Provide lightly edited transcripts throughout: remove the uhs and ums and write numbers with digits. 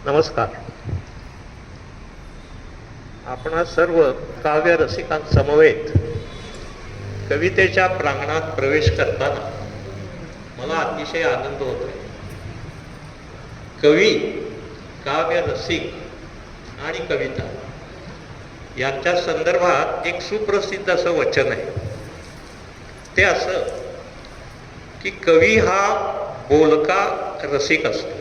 नमस्कार. आपण सर्व काव्य रसिकांसमवेत कवितेच्या प्रांगणात प्रवेश करताना मला अतिशय आनंद होतो. कवी, काव्य रसिक आणि कविता यांच्या संदर्भात एक सुप्रसिद्ध असं वचन आहे. ते असं की कवी हा बोलका रसिक असतो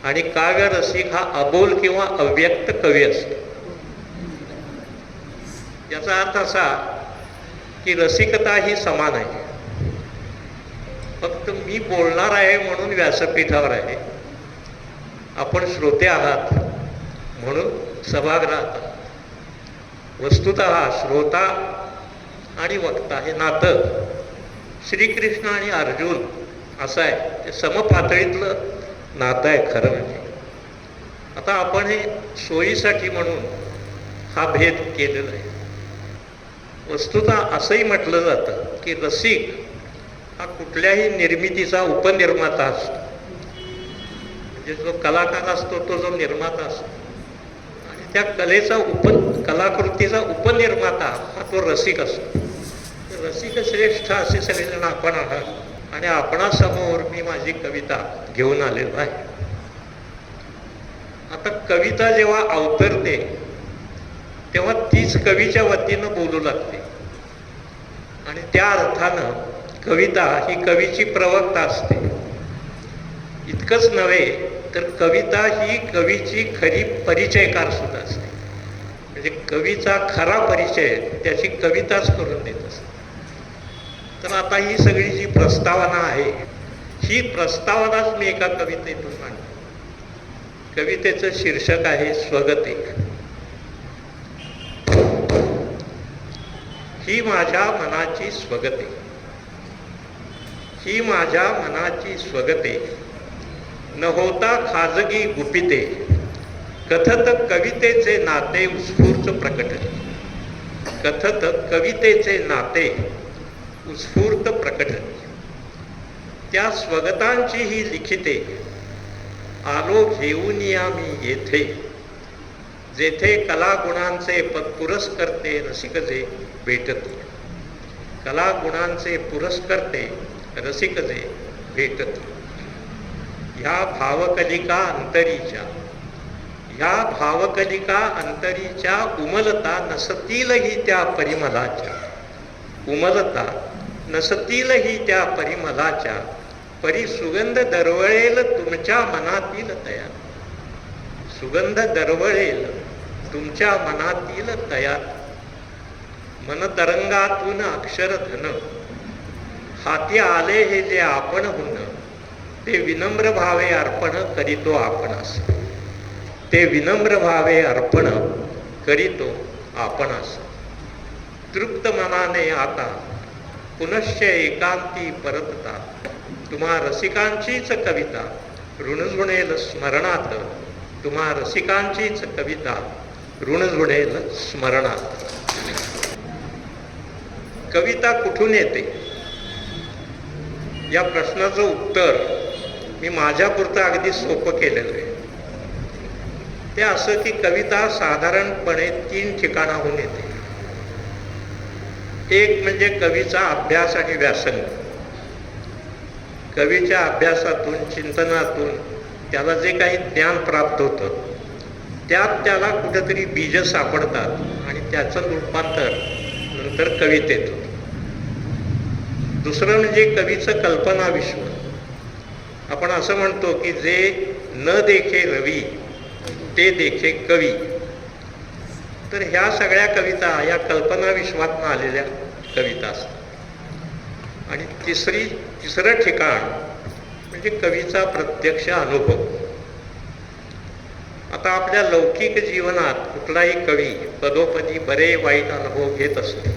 आणि काव्य रसिक हा अबोल किंवा अव्यक्त कवी असतो. याचा अर्थ असा की रसिकता ही समान आहे. फक्त मी बोलणार आहे म्हणून व्यासपीठावर आहे, आपण श्रोते आहात म्हणून सभागृहात आहात. वस्तुतः श्रोता आणि वक्ता हे नातं श्रीकृष्ण आणि अर्जुन असं आहे. ते समपातळीतलं नातं आहे खरं म्हणजे. आता आपण हे सोयीसाठी म्हणून हा भेद केलेला आहे. वस्तुतः असंही म्हटलं जातं की रसिक हा कुठल्याही निर्मितीचा उपनिर्माता असतो. म्हणजे जो कलाकार असतो तो जो निर्माता असतो आणि त्या कलेचा कलाकृतीचा उपनिर्माता हा तो रसिक असतो. रसिक श्रेष्ठ असे सगळेजण आपण आहात आणि आपणासमोर मी माझी कविता घेऊन आलेलो आहे. आता कविता जेव्हा अवतरते तेव्हा तीच कवीच्या वतीनं बोलू लागते आणि त्या अर्थानं कविता ही कवीची प्रवक्ता असते. इतकंच नव्हे तर कविता ही कवीची खरी परिचयकार सुद्धा असते. म्हणजे कवीचा खरा परिचय त्याची कविताच करून देत असते. तर आता ही सगळी जी प्रस्तावना आहे ही प्रस्तावनाच मी एका कवितेतून मांडतो. कवितेचं शीर्षक आहे स्वगते. ही माझ्या मनाची स्वगते, ही माझ्या मनाची स्वगते, न होता खाजगी गुपिते, कथत कवितेचे नाते उत्स्फूर्त प्रकटते. कथत कवितेचे नाते उत्स्फूर्त प्रकटते. त्या स्वगतांची ही लिखिते आलो घेऊन या मी येथे, जेथे कलागुणांचे पुरस्कर्ते रसिकजे भेटते. कलागुणांचे पुरस्कर्ते रसिकजे भेटते. ह्या भावकलिका अंतरीच्या, ह्या भावकलिका अंतरीच्या उमलता नसतीलही त्या परिमलाच्या, उमलता नसतीलही त्या परिमलाच्या, परी सुगंध दरवळेल तुमच्या मनातील तया. सुगंध दरवळेल तुमच्या मनातील तया. मन तरंगातून अक्षरधन, हाती आले हे जे आपण होण, ते विनम्र भावे अर्पण करीतो आपणास. ते विनम्र भावे अर्पण करीतो आपणास. तृप्त मनाने आता पुनश्च एकांती परतता, तुम्हा रसिकांचीच कविता ऋणझुणेल स्मरणात. तुम्हा रसिकांचीच कविता ऋणझुणेल स्मरणात. कविता कुठून येते या प्रश्नाचं उत्तर मी माझ्यापुरतं अगदी सोपं केलेलं आहे. ते असं की कविता साधारणपणे 3 ठिकाणाहून येते. एक म्हणजे कवीचा अभ्यास आणि व्यासंग. कवीच्या अभ्यासातून, चिंतनातून त्याला जे काही ज्ञान प्राप्त होतं त्यात त्याला कुठेतरी बीज सापडतात आणि त्याचं रूपांतर नंतर कवितेत होतं. दुसरं म्हणजे कवीचं कल्पना विश्व. आपण असं म्हणतो की जे न देखे रवी ते देखे कवी. तर ह्या सगळ्या कविता या कल्पना विश्वातून आलेल्या कविता असतात. आणि तिसरं ठिकाण म्हणजे कवीचा प्रत्यक्ष अनुभव. आता आपल्या लौकिक जीवनात कुठलाही कवी पदोपदी बरे वाईट अनुभव घेत असतो.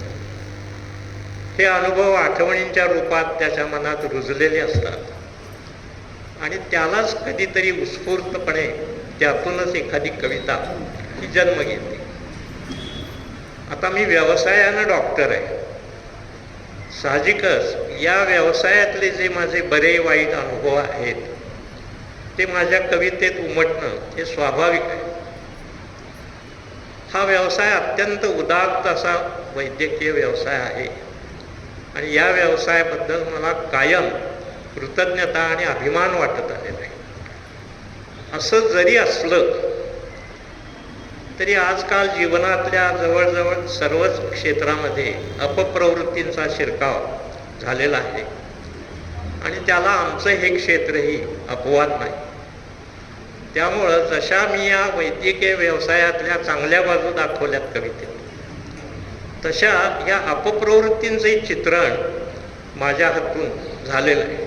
हे अनुभव आठवणींच्या रूपात त्याच्या मनात रुजलेले असतात आणि त्यालाच कधीतरी उत्स्फूर्तपणे त्यातूनच एखादी कविता ही जन्म घेते. आता मी व्यवसायानं डॉक्टर आहे. साहजिकच या व्यवसायातले जे माझे बरे वाईट अनुभव आहेत ते माझ्या कवितेत उमटणं हे स्वाभाविक आहे. हा व्यवसाय अत्यंत उदात्त असा वैद्यकीय व्यवसाय आहे आणि या व्यवसायाबद्दल मला कायम कृतज्ञता आणि अभिमान वाटत आलेला आहे. असं जरी असलं तरी आजकाल जीवनातल्या जवळजवळ सर्वच क्षेत्रामध्ये अपप्रवृत्तींचा शिरकाव झालेला आहे आणि त्याला आमचं हे क्षेत्रही अपवाद नाही. त्यामुळं जशा मी या वैद्यकीय व्यवसायातल्या चांगल्या बाजू दाखवल्यात कवितेत, तशा या अपप्रवृत्तींचंही चित्रण माझ्या हातून झालेलं आहे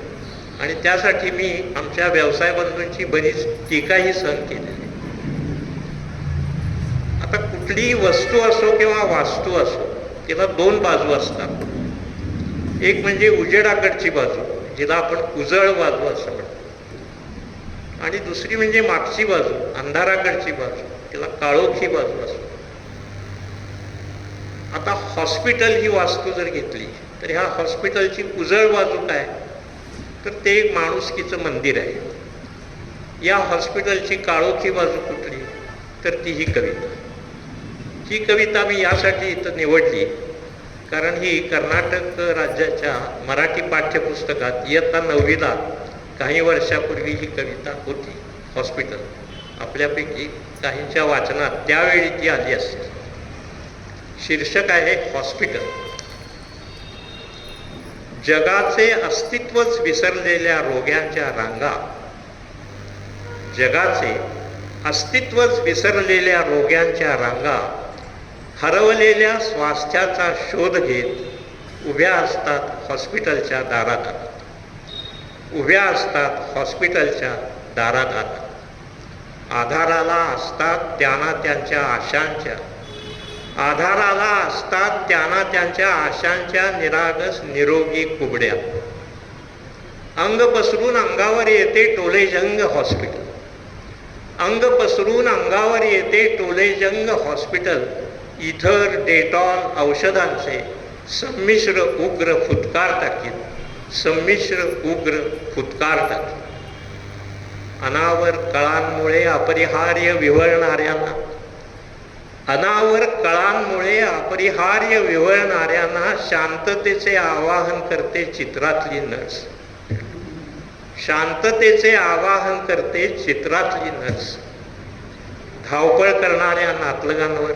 आणि त्यासाठी मी आमच्या व्यवसाय बंधूंची बरीच टीकाही सहन केलेली आहे. आता कुठलीही वस्तू असो किंवा वास्तू असो, तिला दोन बाजू असतात. एक म्हणजे उजेडाकडची बाजू, जिला आपण उजळ बाजू असं म्हणतो, आणि दुसरी म्हणजे मागची बाजू, अंधाराकडची बाजू, तिला काळोखी बाजू असतो. आता हॉस्पिटल ही वास्तू जर घेतली तर ह्या हॉस्पिटलची उजळ बाजू काय, तर ते एक माणुसकीचं मंदिर आहे. या हॉस्पिटलची काळोखी बाजू कुठली, तर ती ही कविता. ही कविता मी यासाठी इथं निवडली कारण ही कर्नाटक राज्याच्या मराठी पाठ्यपुस्तकात इयत्ता 9वीला काही वर्षापूर्वी ही कविता होती. हॉस्पिटल आपल्यापैकी काहींच्या वाचनात त्यावेळी ती आली असेल. शीर्षक आहे हॉस्पिटल. जगाचे अस्तित्वच विसरलेल्या रोग्यांच्या रांगा, जगाचे अस्तित्वच विसरलेल्या रोग्यांच्या रांगा हरवलेल्या स्वास्थ्याचा शोध घेत उभ्या असतात हॉस्पिटलच्या दारादारात, उभ्या असतात हॉस्पिटलच्या दारादारात. आधाराला असतात त्यांना त्यांच्या आशांच्या, आधाराला असतात त्यांना त्यांच्या आशांच्या निरागस निरोगी कुबड्या. अंग पसरून अंगावर येते टोलेजंग हॉस्पिटल, अंग पसरून अंगावर येते टोलेजंग हॉस्पिटल. इथर डेटॉल औषधांचे संमिश्र उग्र फुतकार टाकीत, संमिश्र उग्र फुतकार टाकीत. अनावर कळांमुळे अपरिहार्य विव्हळणाऱ्यांना, अनावर कळांमुळे अपरिहार्य विव्हळणाऱ्यांना शांततेचे आवाहन करते चित्रातली नर्स, शांततेचे आवाहन करते चित्रातली नर्स. धावपळ करणाऱ्या नातलगांवर,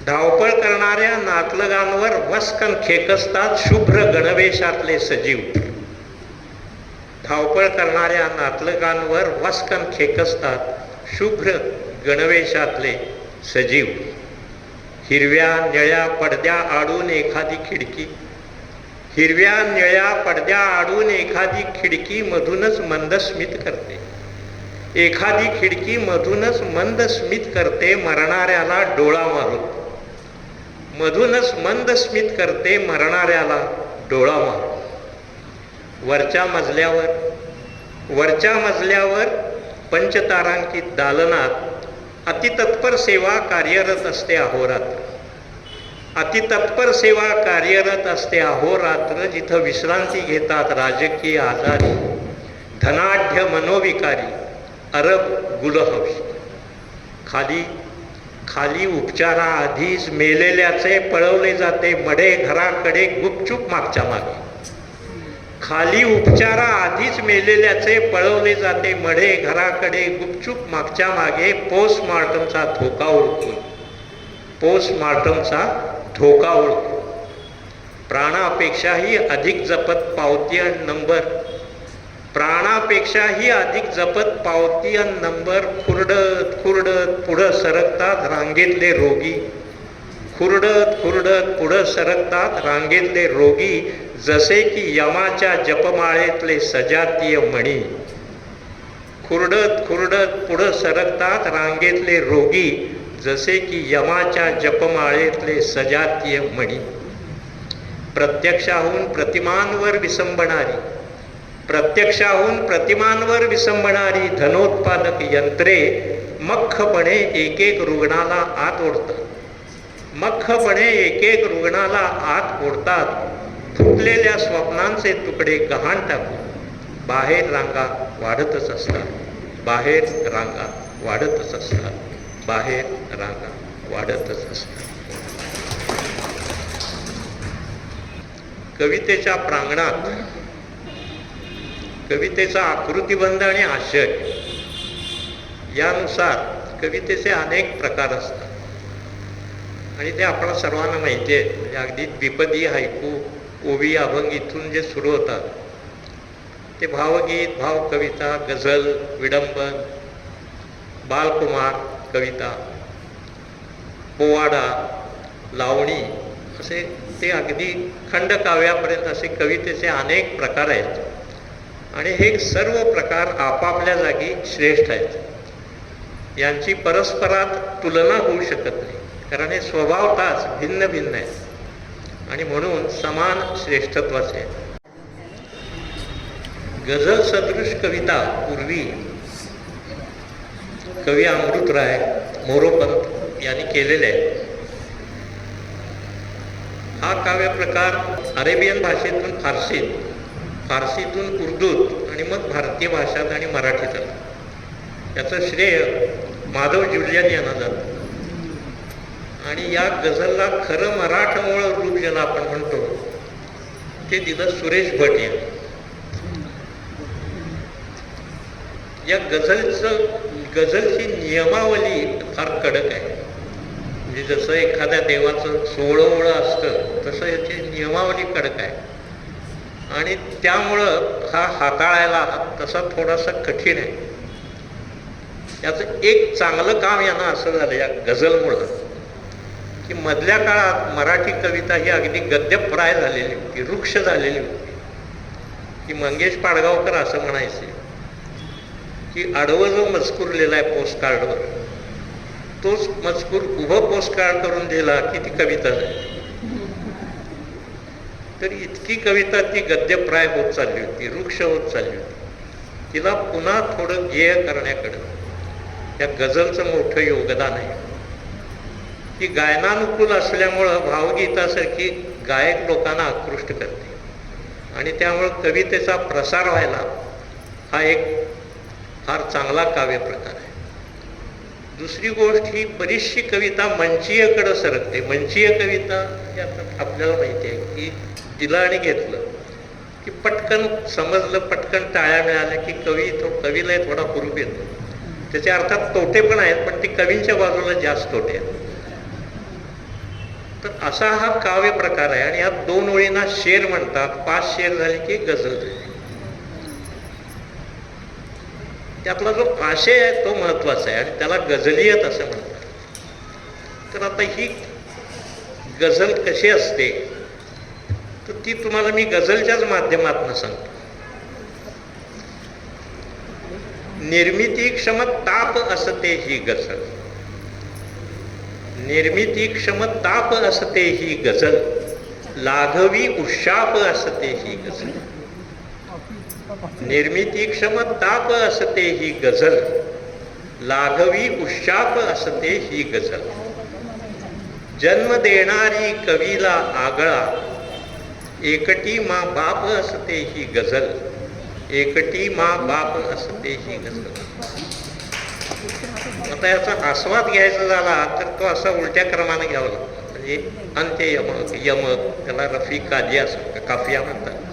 धावपळ करणाऱ्या नातलगांवर वस्कन खेकसतात शुभ्र गणवेशातले सजीव, धावपळ करणाऱ्या नातलगांवर वस्कन खेकसतात शुभ्र गणवेशातले सजीव. हिरव्या निळ्या पडद्या आडून एखादी खिडकी, हिरव्या निळ्या पडद्या आडून एखादी खिडकी मधूनच मंद स्मित करते, एखादी खिडकी मधूनच मंद स्मित करते मरणाऱ्याला डोळा मारून, मधूनच मंद स्मित करते मरणाऱ्याला डोळा मारून. वरच्या मजल्यावर, वरच्या मजल्यावर पंचतारांकित दालनात अतितत्पर सेवा कार्यरत असते अहोरात्र, अतितत्पर सेवा कार्यरत असते अहोरात्र. जिथं विश्रांती घेतात राजकीय आजारी, धनाढ्य मनोविकारी, अरब गुलहौश. खाली खाली उपचाराआधीच मेलेल्याचे पळवले जाते मडे घराकडे गुपचूप मागच्या मागे, खाली उपचाराआधीच मेलेल्याचे पळवले जाते मडे घराकडे गुपचूप मागच्या मागे. पोस्टमॉर्टमचा धोका ओळखून, पोस्टमॉर्टमचा धोका ओळखून प्राणापेक्षाही अधिक जपत पावती आणि नंबर, प्राणापेक्षाही अधिक जपत पावती आणि नंबर. खुरडत खुरडत पुढं सरकतात रांगेतले रोगी, खुरडत खुरडत पुढं सरकतात रांगेतले रोगी. जसे की यमाच्या जपमाळेतले सजातीय मणी, खुरडत खुरडत पुढं सरकतात रांगेतले रोगी. जसे की यमाच्या जपमाळेतले सजातीय मणी. प्रत्यक्षाहून प्रतिमांवर विसंबणारी, प्रत्यक्षाहून प्रतिमांवर विसंबणारी धनोत्पादक यंत्रे मख्खपणे एक एक रुग्णाला आत ओढतात, मख्खपणे एक एक रुग्णाला आत ओढतात. फुटलेल्या स्वप्नांचे तुकडे गहाण टाकून बाहेर रांगा वाढतच असतात. बाहेर रांगा वाढतच असतात, बाहेर रांगा वाढतच असतात. कवितेच्या प्रांगणात कवितेचा आकृतिबंध आणि आशय यानुसार कवितेचे अनेक प्रकार असतात आणि ते आपल्याला सर्वांना माहिती आहे. म्हणजे अगदी द्विपदी, हायकू, ओवी, अभंग इथून जे सुरू होतात ते भावगीत, भावकविता, गझल, विडंबन, बालकुमार कविता, पोवाडा, लावणी असे ते अगदी खंडकाव्यापर्यंत असे कवितेचे अनेक प्रकार आहेत आणि हे सर्व प्रकार आपापल्या जागी श्रेष्ठ आहेत. यांची परस्परात तुलना होऊ शकत नाही, कारण हे स्वभावतःच भिन्न भिन्न आहेत आणि म्हणून समान श्रेष्ठत्वाचे आहेत. गझल सदृश कविता पूर्वी कवी अमृतराय मोरोपंत यांनी केलेले आहे. हा काव्य प्रकार अरेबियन भाषेतून फारसीत, फारसीतून उर्दूत आणि मग भारतीय भाषात आणि मराठीत आला. याचं श्रेय माधव जुलियन यांना जातं आणि या गझलला खरं मराठमोळ रूप ज्याला आपण म्हणतो ते दिलं सुरेश भट यांनी. या गझलची नियमावली फार कडक आहे. म्हणजे जसं एखाद्या देवाचं 16 ओळं असतं तसं याची नियमावली कडक आहे आणि त्यामुळं हा हाताळायला तसा थोडासा कठीण आहे. याचं एक चांगलं काम यांना असं झालं या गझलमुळं की मधल्या काळात मराठी कविता ही अगदी गद्यप्राय झालेली होती, वृक्ष झालेली होती. की मंगेश पाडगावकर असं म्हणायचे की आडवं जो मजकूर लिहिला आहे पोस्टकार्डवर तोच मजकूर उभं पोस्टकार्ड करून दिला की ती कविता झाली. तर इतकी कविता ती गद्यप्राय होत चालली होती, वृक्ष होत चालली होती. तिला पुन्हा थोडं गेय करण्याकडं या गझलचं मोठं योगदान आहे. ती गायनानुकूल असल्यामुळं भावगीतासारखी गायक लोकांना आकृष्ट करते आणि त्यामुळं कवितेचा प्रसार व्हायला हा एक फार चांगला काव्य प्रकार आहे. दुसरी गोष्ट ही बरीचशी कविता मंचीयकडं सरकते. मंचीय कविता ही आता आपल्याला माहिती आहे की दिलं आणि घेतलं की पटकन समजलं, पटकन टाळ्या मिळाल्या की कवीला थोडा हुरूप येतो. त्याचे अर्थात तोटे पण आहेत, पण ती कवींच्या बाजूला जास्त तोटे आहेत. तर असा हा काव्य प्रकार आहे आणि या 2 ओळींना शेर म्हणतात. 5 शेर झाले की गझल झाली. त्यातला जो आशय आहे तो महत्वाचा आहे आणि त्याला गझलियत असं म्हणतात. तर आता ही गझल कशी असते तर ती तुम्हाला मी गझलच्याच माध्यमातून सांगतो. निर्मितीक्षम ताप असते ही गझल, निर्मितीक्षम ताप असते ही गझल, लाघवी उशाप असते ही गझल. निर्मितीक्षम ताप असते ही गझल, लाघवी उशाप असते ही गझल. जन्म देणारी कवीला आगळा, एकटी मा बाप असते ही गझल, एकटी मा बाप असते ही गझल. आता याचा आस्वाद घ्यायचा झाला तर तो असा उलट्या क्रमाने घ्यावा लागतो. म्हणजे अंत्य यमक, यमक त्याला रफी काजी असं काफिया म्हणतात.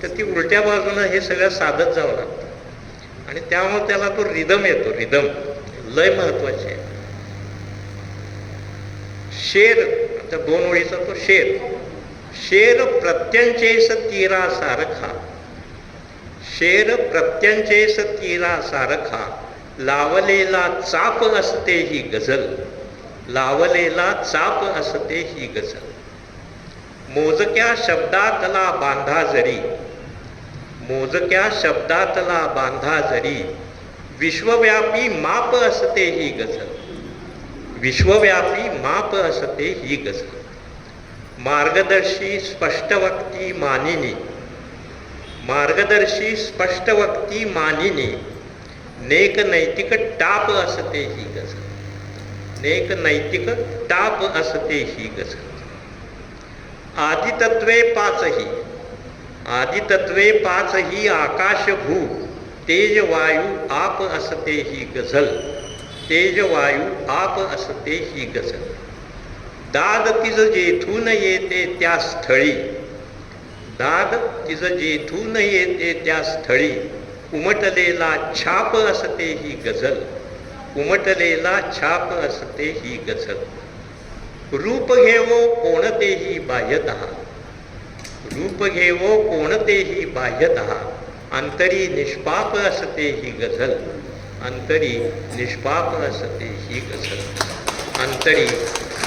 तर ती उलट्या बाजूनं हे सगळं साधत जावं लागतं आणि त्यामुळे त्याला तो रिदम येतो. रिदम लय महत्वाची आहे. शेर, आता 2 ओळीचा तो शेर. शेर प्रत्यंचेस तीरा सारखा, शेर प्रत्यंचेस तीरा सारखा, लावलेला चाप असते ही गझल, लावलेला चाप असते ही गझल. मोजक्या शब्दातला बांधा जरी, मोजक्या शब्दातला बांधा जरी, विश्वव्यापी माप असते ही गझल, विश्वव्यापी माप असते ही गझल. मार्गदर्शी स्पष्टवक्ती मानिनी, मार्गदर्शी स्पष्टवक्ती मानिनी, नेक नैतिक टाप असते ही गझल, नेक नैतिक टाप असते ही गझल. आदितत्वे 5ही, आदितत्वे 5ही आकाश भू, तेज वायू आप असते ही गझल, तेज वायू आप असते ही गझल. दाद तिज जेथून येते त्या स्थळी, दाद तिज जेथून येते त्या स्थळी, उमटलेला छाप असते ही गझल, उमटलेला छाप असते ही गझल. रूप घेवो कोणतेही बाह्यतः, रूप घेवो कोणतेही बाह्यतः, अंतरी निष्पाप असते ही गझल, अंतरी निष्पाप असते ही गझल, अंतरी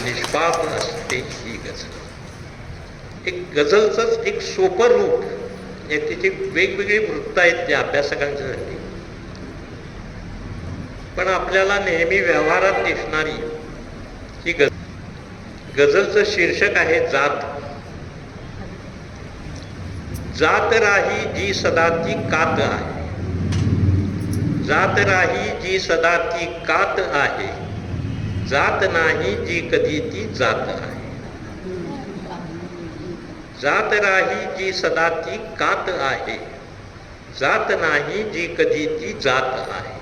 निष्पाप असते ही गझल. एक गझलचंच एक सोपं रूप, त्याची वेगवेगळी वृत्त आहेत त्या अभ्यासकांच्यासाठी, पण आपल्याला नेहमी व्यवहारात दिसणारी ही गझल. गझलचं शीर्षक आहे जात. जात राही जी सदा ती कात आहे, जात राही जी सदा ती कात आहे, जात नाही जी कधी ती जात आहे. जात राही जी सदा ती कात आहे, जात नाही जी कधी ती जात आहे.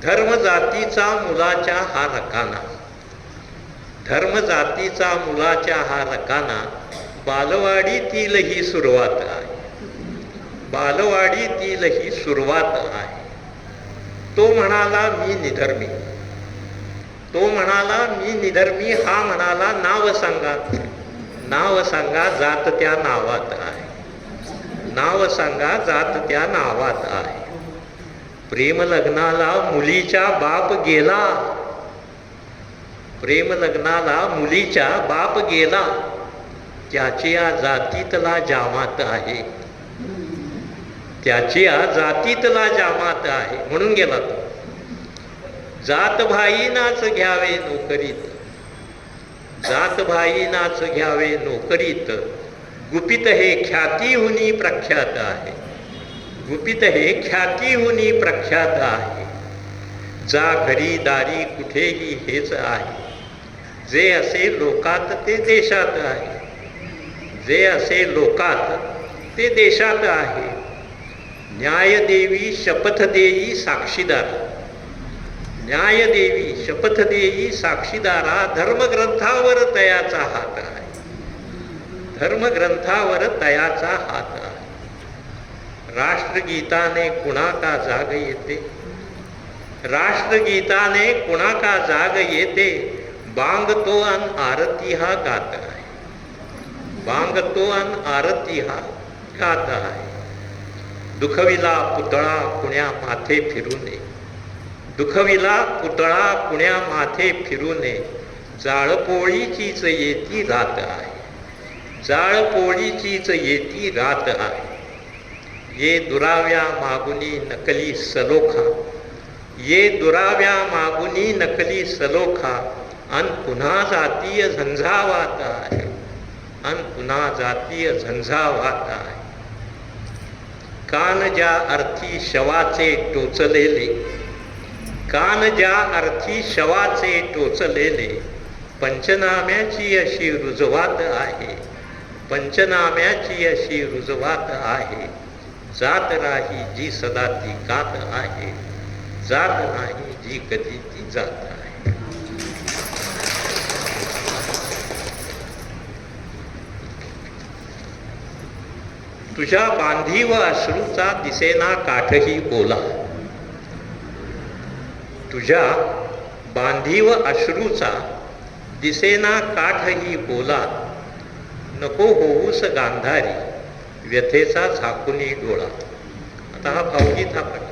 धर्म जातीचा मुलाच्या हा रकाना, धर्म जातीचा मुलाच्या हा रकाना, बालवाडीतील ही सुरुवात आहे, बालवाडीतील ही सुरुवात आहे. तो म्हणाला मी निधर्मी, तो म्हणाला मी निधर्मी, हा म्हणाला नाव सांगा, नाव सांगा जात त्या नावात आहे, नाव सांगा जात त्या नावात आहे. प्रेम लग्नाला मुलीच्या बाप गेला, प्रेम लग्नाला मुलीच्या बाप गेला, त्याची या जातीतला जामात आहे, त्याची या जातीतला जामात आहे, म्हणून गेला तो. जात भाईनाच घ्यावे नोकरीत, जात भाईनाच घ्यावे नोकरीत, गुपित हे ख्यातीहुनी प्रख्यात आहे, गुपित हे ख्यातीहुनी प्रख्यात आहे. जा घरी दारी कुठेही हेच आहे, जे असे लोकात ते देशात आहे, जे असे लोकात ते देशात आहे. न्यायदेवी शपथ देई साक्षीदार, न्यायदेवी शपथ देई साक्षीदारा, धर्मग्रंथावर तयाचा हात आहे, धर्मग्रंथावर तयाचा हात आहे. राष्ट्रगीताने कुणा का जाग येते, राष्ट्रगीताने कुणा का जाग येते, बांगतो अन आरती हा गात आहे, बांगतो अन आरती हा गात आहे. दुखविला पुतळा कुण्या माथे फिरूने, दुखविला पुतळा कुण्या माथे फिरूने, जाळपोळीचीच येती रात आहे, जाळपोळीचीच येती रात आहे. ये दुराव्या मागुनी नकली सलोखा, ये दुराव्या मागुनी नकली सलोखा, अन पुन्हा जातीय झंझावात आहे, अन पुन्हा जातीय झंझावात आहे. कान ज्या अर्थी शवाचे टोचलेले, कान ज्या अर्थी शवाचे टोचलेले, पंचनाम्याची अशी रुजवात आहे, पंचनाम्याची अशी रुजवात आहे. जात राही जी सदा ती कात आहे, जात नाही जी कधी ती जात आहे. तुझ्या बांधीव अश्रूचा दिसेना काठही ओला, तुझ्या बांधीव अश्रूचा दिसेना काठही ओला, नको होऊस गांधारी व्यथेचा झाकुनी डोळा. आता हा भावगीत हा पट.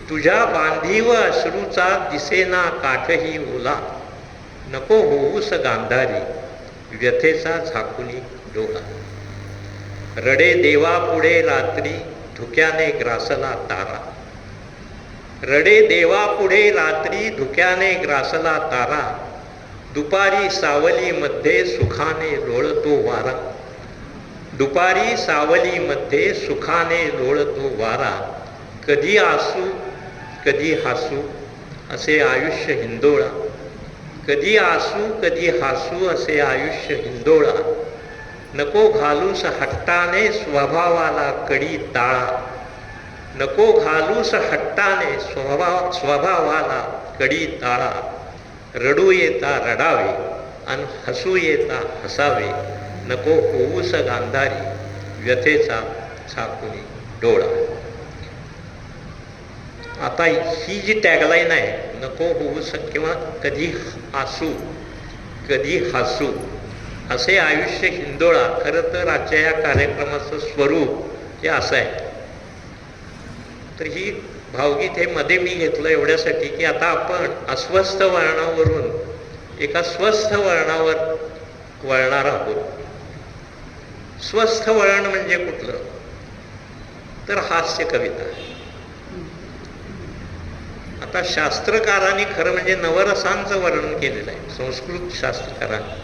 तुझ्या बांधीव अश्रूचा दिसेना काठही ओला, नको होऊस गांधारी व्यथेचा झाकुनी डोळा. रडे देवा पुढे रात्री धुक्याने ग्रासला तारा, रडे देवा पुढे रात्री धुक्याने ग्रासला तारा, दुपारी सावलीमध्ये सुखाने लोळतो वारा, दुपारी सावलीमध्ये सुखाने लोळतो वारा. कधी आसू कधी हसू असे आयुष्य हिंदोळा, कधी आसू कधी हसू असे आयुष्य हिंदोळा. नको घालूस हट्टाने स्वभावाला कडी ताळा, नको घालूस हट्टाने स्वभावाला कडी ताळा, रडू येता रडावे अन हसू येता हसावे, नको होऊस गांधारी व्यथेचा झाकुनी डोळा. आता ही जी टॅगलाईन आहे, नको होऊस किंवा कधी हसू असे आयुष्य हिंदोळा, खरं तर आजच्या या कार्यक्रमाचं स्वरूप हे असं आहे. तर ही भावगीत हे मध्ये मी घेतलं एवढ्यासाठी की आता आपण अस्वस्थ वळणावरून एका स्वस्थ वळणावर वळणार आहोत. स्वस्थ वळण म्हणजे कुठलं? तर हास्य कविता. आता शास्त्रकारांनी खरं म्हणजे नवरसांचं वर्णन केलेलं आहे, संस्कृत शास्त्रकारांनी,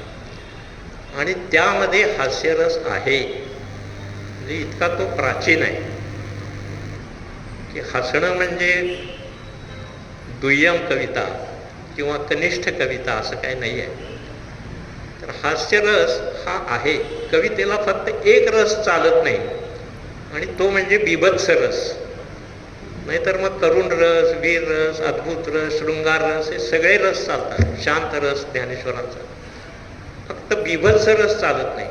आणि त्यामध्ये हास्यरस आहे. म्हणजे इतका तो प्राचीन आहे की हसणं म्हणजे दुय्यम कविता किंवा कनिष्ठ कविता असं काही नाही आहे. तर हास्यरस हा आहे. कवितेला फक्त एक रस चालत नाही, आणि तो म्हणजे बीभत्स रस. नाहीतर मग करुण रस, वीर रस, अद्भुत रस, शृंगार रस हे सगळे रस चालतात. शांत रस ज्ञानेश्वरांचा, फक्त बीभत्स रस चालत नाही.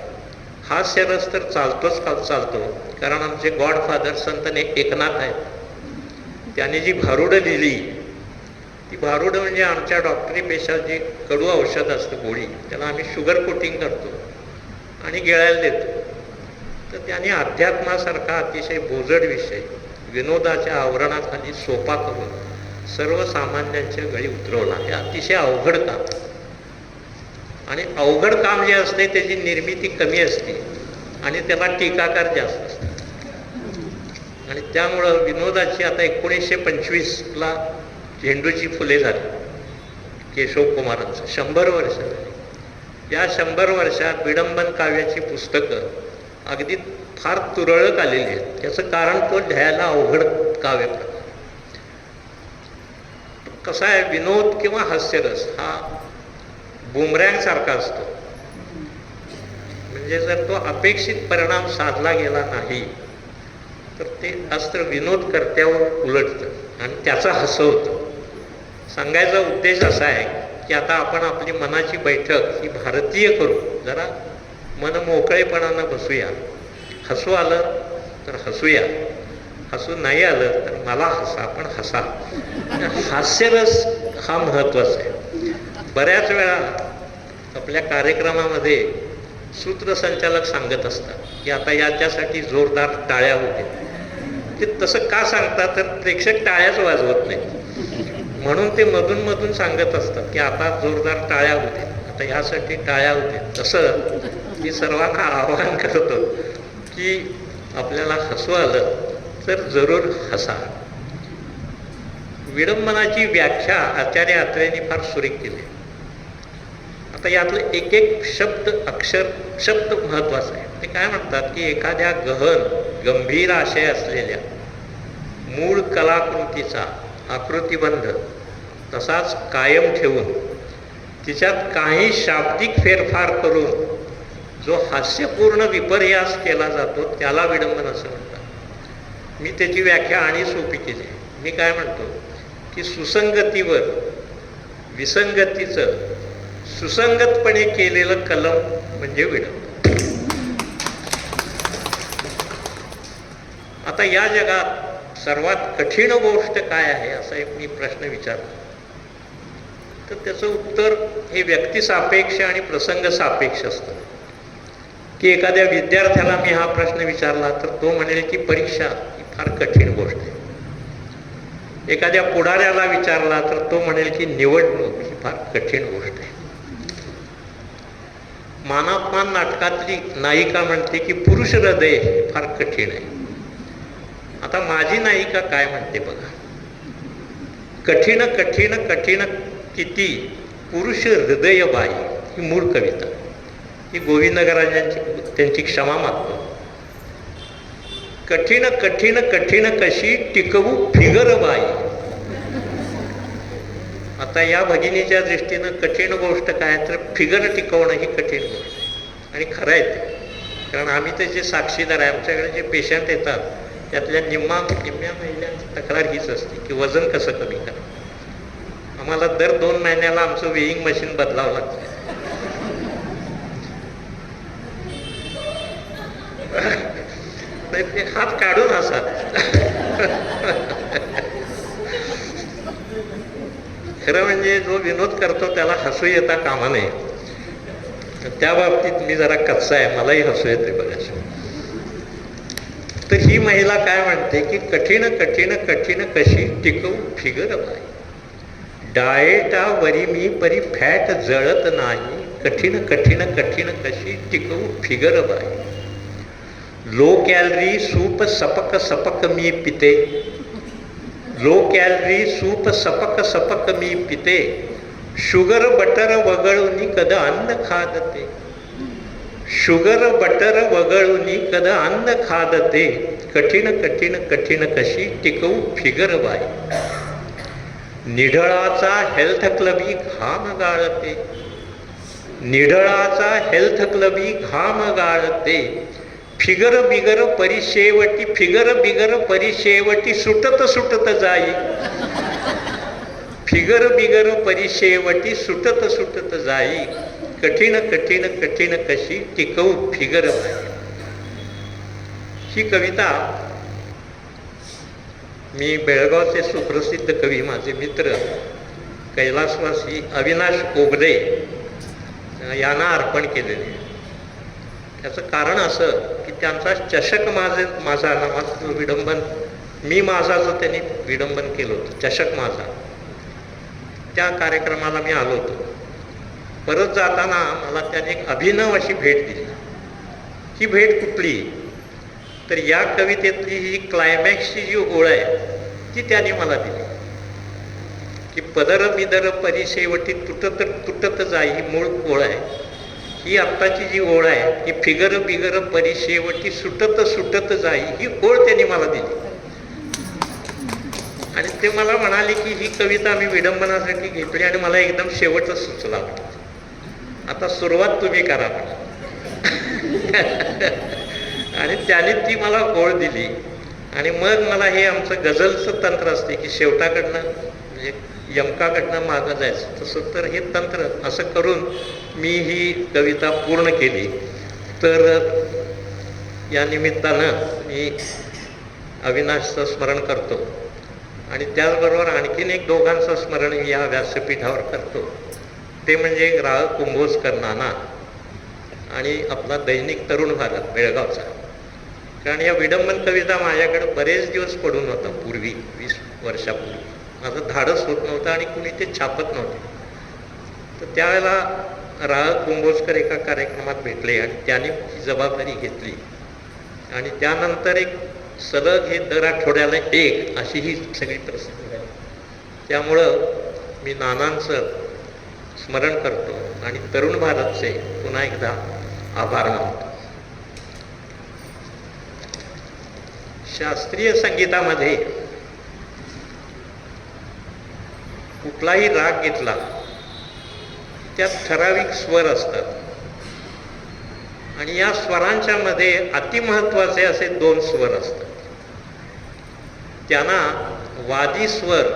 हास्य रस तर चालतो. कारण आमचे गॉडफादर संत एकनाथ आहेत, त्याने जी भारुडं लिहिली, ती भारुडं म्हणजे आमच्या डॉक्टरी पेशात जी कडू औषध असतं गोळी, त्याला आम्ही शुगर कोटिंग करतो आणि गिळायला देतो. तर त्याने अध्यात्मासारखा अतिशय बोजड विषय विनोदाच्या आवरणाखाली सोपा करून सर्वसामान्यांच्या गळी उतरवला. हे अतिशय अवघड काम, आणि अवघड काम जे असते त्याची निर्मिती कमी असते आणि त्याला टीकाकार जास्त असतात. आणि त्यामुळं विनोदाची आता 1925ला झेंडूची फुले झाली केशव कुमारांचं, 100 वर्ष झाली. या 100 वर्षात विडंबन काव्याची पुस्तकं अगदी फार तुरळक आलेली आहेत. त्याचं कारण तो लिहायला अवघड काव्य प्रकार. कसा आहे, विनोद किंवा हास्यरस हा बुमरँग सारखा असतो. म्हणजे जर तो अपेक्षित परिणाम साधला गेला नाही तर ते अस्त्र विनोदकर्त्यावर उलटतं आणि त्याचा हसवतं. सांगायचा उद्देश असा आहे की आता आपण आपली मनाची बैठक ही भारतीय करू, जरा मन मोकळेपणानं बसूया. हसू आलं तर हसूया, हसू नाही आलं तर मला हसा, पण हसा. हास्यरस हा महत्त्वाचा आहे. बऱ्याच वेळा आपल्या कार्यक्रमामध्ये सूत्रसंचालक सांगत असतात की आता याच्यासाठी जोरदार टाळ्या होते. ते तसं का सांगतात तर प्रेक्षक टाळ्याच वाजवत नाही, म्हणून ते मधून सांगत असतात की आता जोरदार टाळ्या होते, आता यासाठी टाळ्या होते. तसं मी सर्वांना आवाहन करतो की आपल्याला हसू आलं तर जरूर हसा. विडंबनाची व्याख्या आचार्य अत्रेंनी फार सुरेख केली. आता यातलं एक शब्द महत्वाचा आहे. ते काय म्हणतात की एखाद्या गहन गंभीर आशय असलेल्या मूळ कलाकृतीचा आकृतिबंध तसाच कायम ठेवून तिच्यात काही शाब्दिक फेरफार करून जो हास्यपूर्ण विपर्यास केला जातो त्याला विडंबन असं म्हणतात. मी त्याची व्याख्या आणि सोपी केली. मी काय म्हणतो की सुसंगतीवर विसंगतीचं सुसंगतपणे केलेलं कलम म्हणजे विडंबन. आता या जगात सर्वात कठीण गोष्ट काय आहे असा एक मी प्रश्न विचारला, तर त्याचं उत्तर हे व्यक्तिसापेक्ष आणि प्रसंग सापेक्ष असतं. की एखाद्या विद्यार्थ्याला मी हा प्रश्न विचारला तर तो म्हणेल की परीक्षा ही फार कठीण गोष्ट आहे. एखाद्या पुढाऱ्याला विचारला तर तो म्हणेल की निवडणूक ही फार कठीण गोष्ट आहे. मानापमान नाटकातली नायिका म्हणते की पुरुष हृदय हे फार कठीण आहे. आता माझी नायिका काय म्हणते बघा, कठीण कठीण कठीण किती पुरुष हृदय बाई, ही मूळ कविता. ही गोविंदराजांची, त्यांची क्षमा मागतो. कठीण कठीण कठीण कशी टिकवू फिगर बाई. आता या भगिनीच्या दृष्टीनं कठीण गोष्ट काय तर फिगर टिकवणं ही कठीण गोष्ट आहे. आणि खरं आहे ते, कारण आम्ही त्याचे साक्षीदार आहे. आमच्याकडे जे पेशंट येतात त्यातल्या निम्म्या महिन्यांची तक्रार हीच असते की वजन कसं कमी करा. आम्हाला दर 2 महिन्याला आमचं वेईंग मशीन बदलावं लागतं. ते हात काढून असा खरं म्हणजे जो विनोद करतो त्याला हसू येता कामा नये. त्या बाबतीत मी जरा कच्चा आहे, मलाही हसू येते बघायचं. तर ही महिला काय म्हणते की कठीण कठीण कठीण कशी टिकवू फिगर बाई, डाएटावरी मी परी फॅट जळत नाही, कठीण कठीण कठीण कशी टिकवू फिगर बाई, लो कॅलरी सूप सपक सपक मी पिते, लो कॅलरी सूप सपक सपक मी पिते, शुगर बटर वगळून कद अन्न खादते, शुगर बटर वगळून कद अन्न खादते, कठीण कठीण कठीण कशी टिकवू फिगर बाई, निढळाचा हेल्थ क्लबी घाम गाळते, निढळाचा हेल्थ क्लबी घाम गाळते, फिगर बिगर परिशेवटी, फिगर बिगर परिशेवटी सुटत सुटत जाई, फिगर बिगर परिशेवटी सुटत सुटत जाई, कठीण कठीण कठीण कशी टिकवू फिगर बाई. ही कविता मी बेळगावचे सुप्रसिद्ध कवी माझे मित्र कैलासवासी अविनाश ओगदे यांना अर्पण केलेले. त्याचं कारण असं की त्यांचा चषक माझा नावाचं विडंबन, मी माझाचं त्यांनी विडंबन केलं होतं, चषक माझा. त्या कार्यक्रमाला मी आलो होतो. परत जाताना मला त्याने एक अभिनव अशी भेट दिली. ही भेट कुठली तर या कवितेतली ही क्लायमॅक्सची जी ओळ आहे ती त्याने मला दिली की पदर बिदर परिशेवटी तुटत तुटत जाई, ही मूळ ओळ आहे. ही आत्ताची जी ओळ आहे ही फिगर बिगर परिशेवटी सुटत सुटत जाई, ही ओळ त्यांनी मला दिली. आणि ते मला म्हणाले की ही कविता मी विडंबनासाठी घेतली आणि मला एकदम शेवटच सुचला, आता सुरुवात तुम्ही करा म्हणा. आणि त्याने ती मला ओळ दिली. आणि मग मला हे आमचं गझलचं तंत्र असते की शेवटाकडनं म्हणजे यमकाकडनं मागं जायचं, तसं तर हे तंत्र असं करून मी ही कविता पूर्ण केली. तर या निमित्तानं मी अविनाशचं स्मरण करतो आणि त्याचबरोबर आणखीन एक दोघांचं स्मरण मी या व्यासपीठावर करतो. ते म्हणजे राह कुंभोजकर नाना आणि आपला दैनिक तरुण भारत बेळगावचा. कारण या विडंबन कविता माझ्याकडे बरेच दिवस पडून होता पूर्वी, 20 वर्षापूर्वी. माझं धाडस होत नव्हतं आणि कुणी ते छापत नव्हते. तर त्यावेळेला राह कुंभोजकर एका कार्यक्रमात भेटले आणि त्याने ही जबाबदारी घेतली. आणि त्यानंतर एक सलग हे दर आठवड्याला एक अशी ही सगळी परिस्थिती झाली. त्यामुळं मी नानांचं स्मरण करतो आणि तरुण भारतचे पुन्हा एकदा आभार मानतो. शास्त्रीय संगीतामध्ये कुठलाही राग घेतला त्यात ठराविक स्वर असतात आणि या स्वरांच्या मध्ये अतिमहत्वाचे असे 2 स्वर असतात. त्यांना वादी स्वर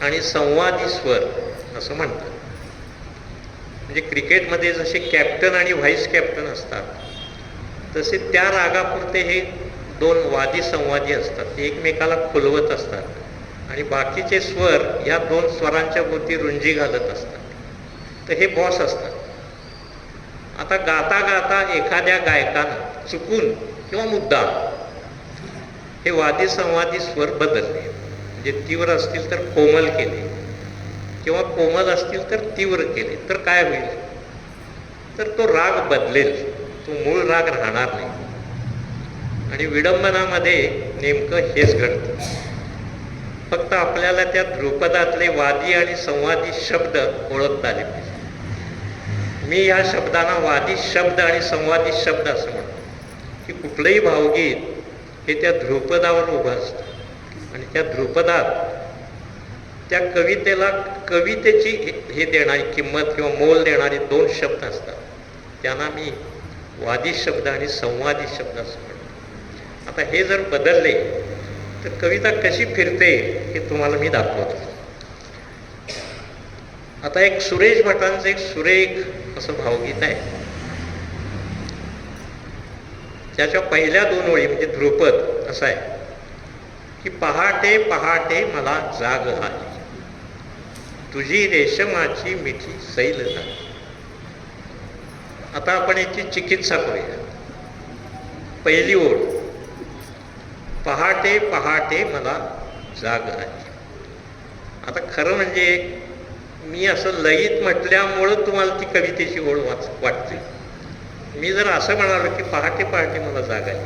आणि संवादी स्वर असं म्हणतात. म्हणजे क्रिकेटमध्ये जसे कॅप्टन आणि व्हाईस कॅप्टन असतात तसे त्या रागापुरते हे 2 वादी संवादी असतात. ते एकमेकाला खुलवत असतात आणि बाकीचे स्वर या 2 स्वरांच्या भोवती रुंजी घालत असतात. तर हे बॉस असतात. आता गाता गाता एखाद्या गायकानं चुकून किंवा मुद्दाम हे वादी संवादी स्वर बदलले, म्हणजे तीव्र असतील तर कोमल केले किंवा कोमल असतील तर तीव्र केले, तर काय होईल तर तो राग बदलेल, तो मूळ राग राहणार नाही. आणि विडंबनामध्ये नेमकं हेच घडतं. फक्त आपल्याला त्या ध्रुपदातले वादी आणि संवादी शब्द ओळखता आले पाहिजे. मी ह्या शब्दांना वादी शब्द आणि संवादी शब्द असं म्हणतो की कुठलंही भावगीत हे त्या ध्रुपदावर उभं असतं आणि त्या ध्रुपदात त्या कवितेला कवितेची हे देणारी किंमत किंवा मोल देणारे 2 शब्द असतात. त्यांना मी वादी शब्द आणि संवादी शब्द असं म्हणतो. आता हे जर बदलले तर कविता कशी फिरते हे तुम्हाला मी दाखवतो. आता एक सुरेश भटांचं एक सुरेख असं भावगीत आहे. त्याच्या पहिल्या 2 ओळी म्हणजे ध्रुपद असं आहे की पहाटे पहाटे मला जाग आली, तुझी रेशमाची मिठी सैल झाली. आता आपण याची चिकित्सा करूया. पहिली ओळ, पहाटे पहाटे मला जाग आली. आता खरं म्हणजे मी असं लयीत म्हटल्यामुळं तुम्हाला ती कवितेची ओळ वाटते. मी जर असं म्हणालो की पहाटे पहाटे मला जाग आली,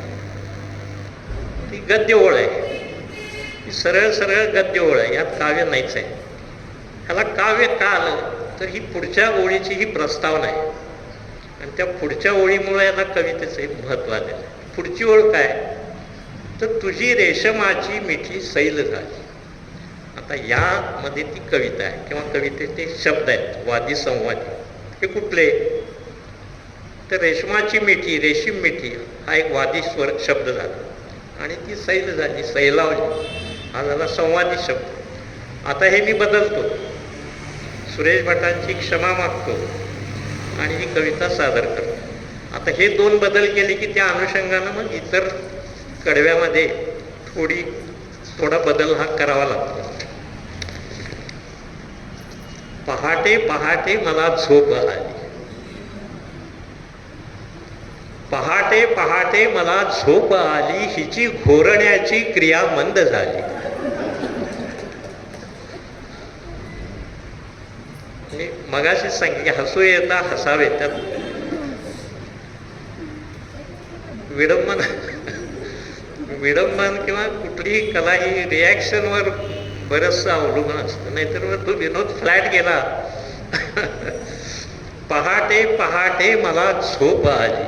ती गद्य ओळ आहे. ही सरळ सरळ गद्य ओळ आहे, यात काव्य नाहीच आहे. ह्याला काव्य का आलं तर ही पुढच्या ओळीची ही प्रस्तावना आहे आणि त्या पुढच्या ओळीमुळे याला कवितेचं महत्त्व आलेलं आहे. पुढची ओळ काय तर तुझी रेशमाची मिठी सैल झाली. आता यामध्ये ती कविता आहे किंवा कवितेचे शब्द आहेत वादी संवादी. हे कुठले तर रेशमाची मिठी, रेशीम मिठी हा एक वादी स्वर शब्द झाला आणि ती सैल झाली, सैलावली हा झाला संवादी शब्द. आता हे मी बदलतो, सुरेश भटांची क्षमा मागतो आणि ही कविता सादर करतो. आता हे 2 बदल केले की त्या अनुषंगानं मग इतर कडव्यामध्ये थोडा बदल हा करावा लागतो. पहाटे पहाटे मला झोप आली, पहाटे पहाटे मला झोप आली, हिची घोरण्याची क्रिया मंद झाली. मगाशी सांगितले हसू येता हसावे, त्यात विडंबन किंवा कुठलीही कला ही रिॲक्शनवर बरंचसं अवलंबून असतं. नाहीतर मग तो विनोद फ्लॅट गेला. पहाटे पहाटे मला झोप आली,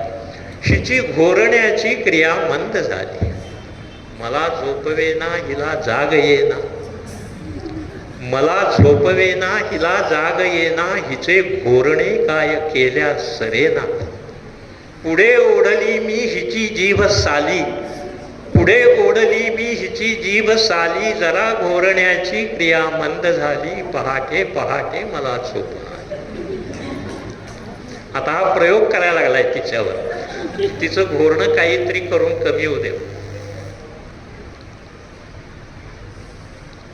हिची घोरण्याची क्रिया मंद झाली. मला झोपवेना हिला जाग येना, मला झोपवेना हिला जाग येना, हिचे घोरणे काय केल्या सरेना. पुढे ओढली मी हिची जीभ साली, पुढे ओढली मी हिची जीभ साली, जरा घोरण्याची क्रिया मंद झाली. पहाटे पहाटे मला झोप आली. आता हा प्रयोग करायला लागलाय तिच्यावर, तिचं घोरणं काहीतरी करून कमी होऊ दे.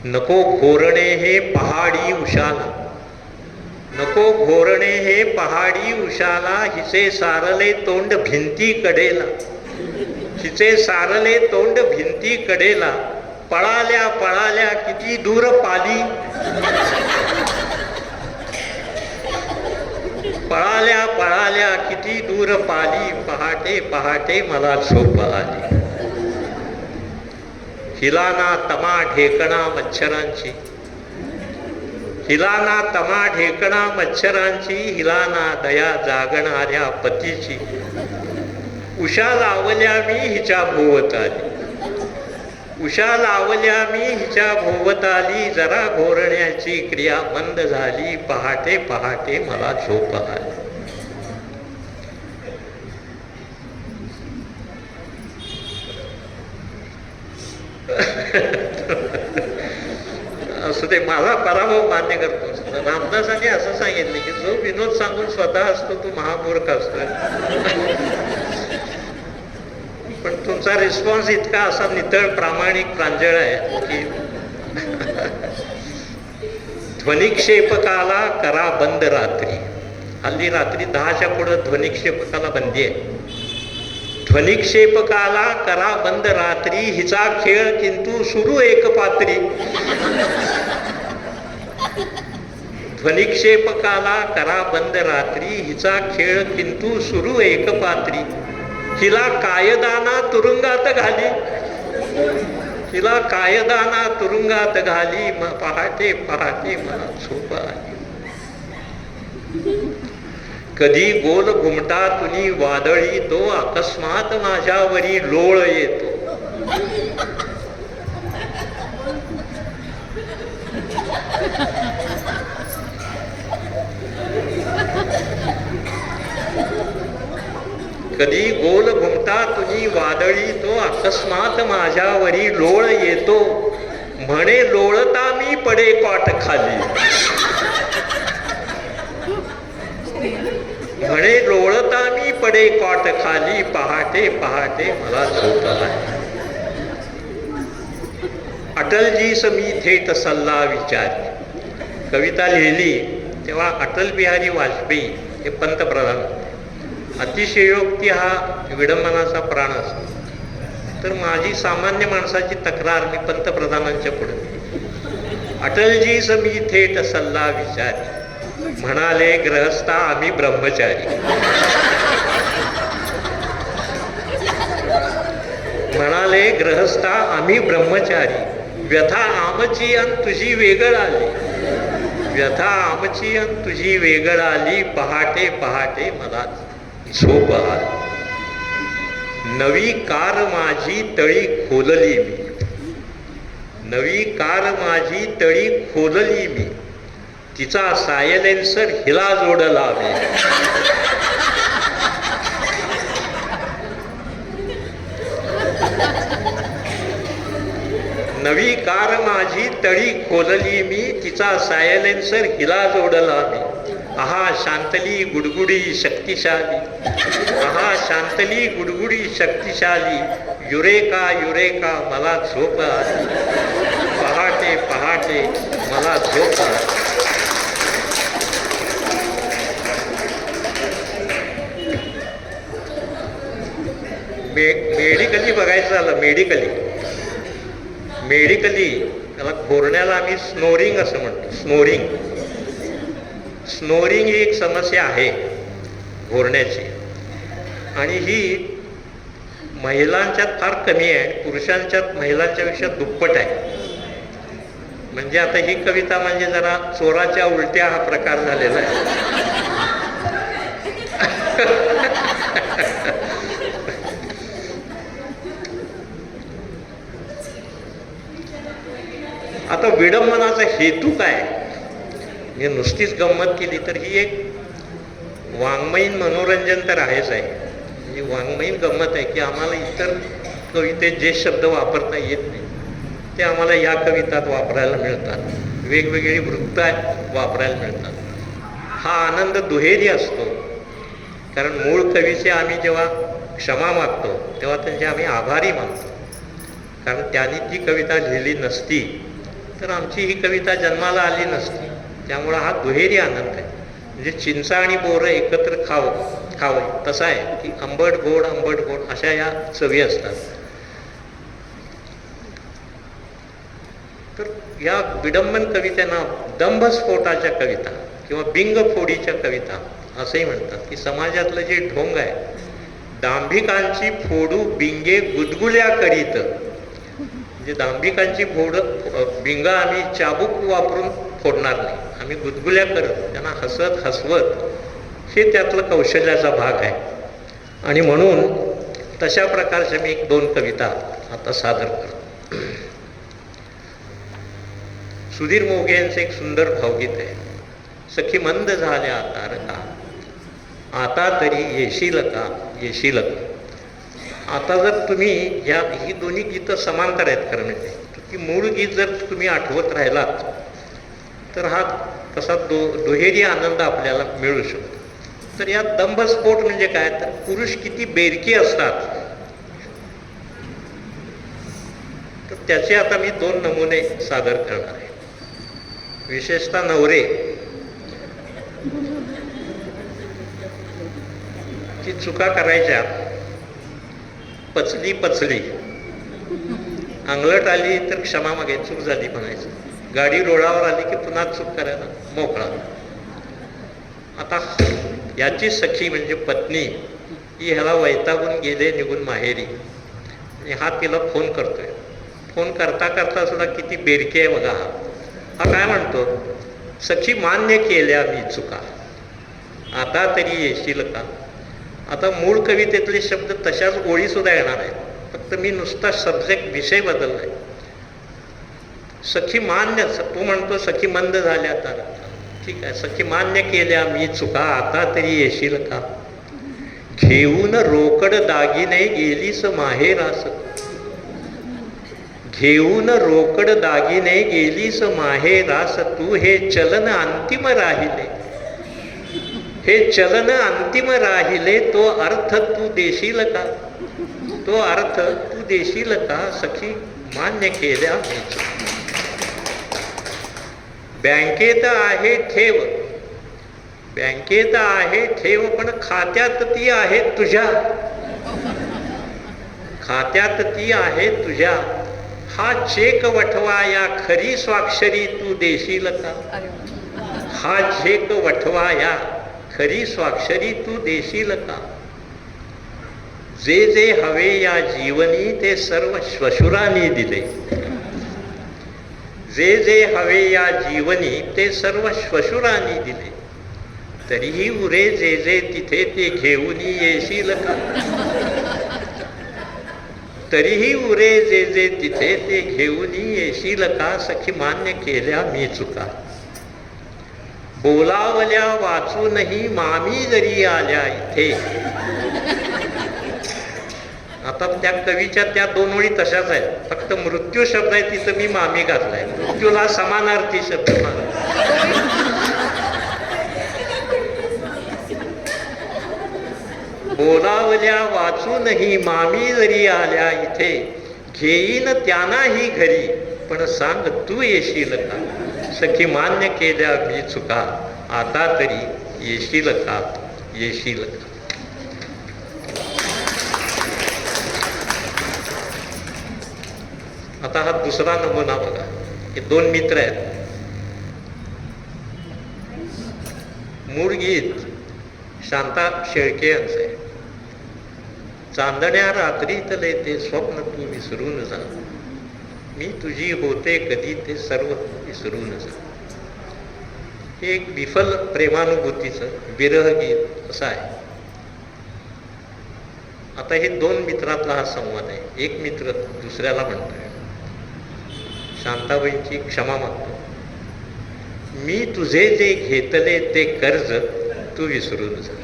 नको घोरणे हे पहाडी उशाला, नको घोरणे हे पहाडी उशाला, हिचे सारले तोंड भिंती कडेला, हिचे सारले तोंड भिंती कडेला. पळाल्या पळाल्या किती दूर पाली, पळाल्या पळाल्या किती दूर पाली, पहाटे पहाटे मला झोप आली. हिला ना तमा ढेकणा मच्छरांची, हिला ना तमा ढेकणा मच्छरांची, हिला ना दया जागणाऱ्या पतीची. उषा लावल्या मी हिच्या भोवताली, उषा लावल्या मी हिच्या भोवताली, जरा घोरण्याची क्रिया मंद झाली. पहाटे पहाटे मला झोप आली. असं ते माझा पराभव मान्य करतो. रामदासांनी असं सांगितलं की जो विनोद सांगून स्वतः असतो तो महामूर्ख असतो. पण तुमचा रिस्पॉन्स इतका असा नितळ प्रामाणिक प्रांजळ आहे की ध्वनिक्षेपकाला करा बंद रात्री. हल्ली रात्री 10च्या पुढे ध्वनिक्षेपकाला बंदी आहे. ध्वनिक्षेपकाला करा बंद रात्री, हिचा खेळ किंतु सुरू एक पात्री. ध्वनिक्षेपकाला करा बंद रात्री, हिचा खेळ किंतु सुरू एक पात्री. हिला कायदाना तुरुंगात घाली, हिला कायदाना तुरुंगात घाली, पहाटे पहाटे मला झोप आली. कधी गोल घुमटा तुनी वादळी तो, अकस्मात माझ्यावरी लोळ येतो. कधी गोल घुमता तुझी वादळी तो अकस्मात माझ्यावरी लोळ येतो, म्हणे लोळता मी पडे कॉट खाली, म्हणे लोळता मी पडे कॉट खाली, पहाटे पहाटे मला झोप आली. अटलजीस मी थेट सल्ला विचारी. कविता लिहिली तेव्हा अटल बिहारी वाजपेयी हे पंतप्रधान होते. अतिशयोक्ती हा विडंबनाचा प्राण असतो. तर माझी सामान्य माणसाची तक्रार मी पंतप्रधानांच्या पुढे, अटलजीस मी थेट सल्ला विचारी, म्हणाले ग्रहस्था आम्ही ब्रह्मचारी, म्हणाले ग्रहस्था आम्ही ब्रह्मचारी, व्यथा आमची अन तुझी वेगळ आली, व्यथा आमची अन तुझी वेगळ आली, पहाटे पहाटे मला झोप आली. नवी कार माझी तळी खोलली मी, नवी कार माझी तळी खोलली मी, तिचा सायलेन्सर हिला जोडला मी, नवी कार माझी तळी खोलली मी, तिचा सायलेन्सर हिला जोडला मी. आहा शांतली गुडगुडी शक्तिशाली, आहा शांतली गुडगुडी शक्तिशाली, युरेका युरेका मला झोप आली, पहाटे पहाटे मला झोप आली. मेडिकली बघायचं झालं, मेडिकली त्याला घोरण्याला आम्ही स्नोरिंग असं म्हणतो. स्नोरिंग ही एक समस्या आहे घोरण्याची, आणि ही महिलांच्यात फार कमी आहे, पुरुषांच्यात महिलांच्यापेक्षा दुप्पट आहे. म्हणजे आता ही कविता म्हणजे जरा चोराच्या उलट्या हा प्रकार झालेला आहे. आता विडंबनाचा हेतू काय? मी नुसतीच गंमत केली तर ही एक वाङ्मयीन मनोरंजन तर आहेच आहे. म्हणजे वाङ्मयीन गंमत आहे की आम्हाला इतर कवितेत जे शब्द वापरता येत नाही ते आम्हाला या कवितात वापरायला मिळतात, वेगवेगळी वृत्त वापरायला मिळतात. हा आनंद दुहेरी असतो, कारण मूळ कवीचे आम्ही जेव्हा क्षमा मागतो तेव्हा त्यांचे आम्ही आभारी मानतो, कारण त्यांनी ती कविता लिहिली नसती तर आमची ही कविता जन्माला आली नसती. त्यामुळं हा दुहेरी आनंद आहे. म्हणजे चिंचा आणि बोरं एकत्र खावे तसा आहे की आंबट गोड अशा या चवी असतात. तर या विडंबन कवितेना दंभस्फोटाच्या कविता किंवा बिंगफोडीच्या कविता असंही म्हणतात, की समाजातलं जे ढोंग आहे, दांभिकांची फोडू बिंगे गुदगुल्या करीत, म्हणजे दांभिकांची बिंग आम्ही चाबूक वापरून फोडणार नाही, आम्ही गुदगुल्या करत त्यांना हसत हसवत, हे त्यातलं कौशल्याचा भाग आहे. आणि म्हणून तशा प्रकारच्या मी 1-2 कविता आता सादर करतो. सुधीर मोघे यांचं एक सुंदर भावगीत आहे. सखी मंद झाल्या तारका, आता तरी येशील का येशील का. आता जर तुम्ही ही दोन्ही गीतं समांतर आहेत खरं म्हणजे, की मूळ गीत जर तुम्ही आठवत राहिलात तर हा तसा दुहेरी आनंद आपल्याला मिळू शकतो. तर या दंभस्फोट म्हणजे काय, तर पुरुष किती बेरकी असतात, तर त्याचे आता मी 2 नमुने सादर करणार आहे. विशेषतः नवरे की चुका करायच्या, पचली अंगलट आली तर क्षमा मागे, चूक झाली म्हणायचं, गाडी रोडावर आली की पुन्हा चूक करायला मोकळा. आता याची सखी म्हणजे पत्नी ही ह्याला वैतागून गेले निघून माहेरी, आणि हा तिला फोन करतोय. फोन करता करता सुद्धा किती बेरकी आहे बघा. हा काय म्हणतो, सखी मान्य केल्या मी चुका, आता तरी येशील का. आता मूळ कवितेतले शब्द तशाच ओळी सुद्धा येणार आहेत, फक्त मी नुसता सब्जेक्ट विषय बदललाय. सखी मान्य, तो म्हणतो सखी मंद झाल्या तर ठीक आहे, सखी मान्य केल्या मी चुका, आता तरी येशील का. घेऊन रोकड दागिने गेलीस माहेरास, घेऊन रोकड दागिने गेलीस माहेरास, तू हे चलन अंतिम राहिले, हे चलन अंतिम राहिले, तो अर्थ तू देशील का, तो अर्थ तू देशील का, सखी मान्य केल्या मीच. बँकेत आहे ठेव, बँकेत आहे ठेव, पण खात्यात ती आहे तुझ्या, खात्यात ती आहे तुझ्या, हा चेक वठवाया खरी स्वाक्षरी तू देशील का, हा चेक वठवाया खरी स्वाक्षरी तू देशील का. जे जे हवे या जीवनी ते सर्व श्वशुरांनी दिले, जे जे हवे या जीवनी ते सर्व श्वशुरांनी दिले, तरीही उरे जे जे तिथे ते घेऊन येशील का, तरीही उरे जे जे तिथे ते घेऊन येशील का, सखी मान्य केल्या मी चुका. बोलावल्या वाचूनही मामी जरी आल्या इथे. आता त्या कवीच्या त्या दोन ओळी तशाच आहेत, फक्त मृत्यू शब्द आहे तिथं मी मामी घातलाय, मृत्यूला समानार्थी शब्द बोलावल्या वाचूनही मामी जरी आल्या इथे, घेईन त्यांनाही घरी, पण सांग तू येशील का, सखी मान्य केल्या मी चुका, आता तरी येशील का, येशील का. आता हा दुसरा नमुना बघा. हे दोन मित्र आहेत. मूळ गीत शांता शेळके यांचं आहे. चांदण्या रात्रीतले ते स्वप्न तू विसरून जा, मी तुझी होते कधी ते सर्व विसरून जा. हे एक विफल प्रेमानुभूतीचं विरह गीत असं आहे. आता हे दोन मित्रातला हा संवाद आहे. एक मित्र दुसऱ्याला म्हणतोय, शांताबाईंची क्षमा मागतो, मी तुझे जे घेतले ते कर्ज तू विसरून जा,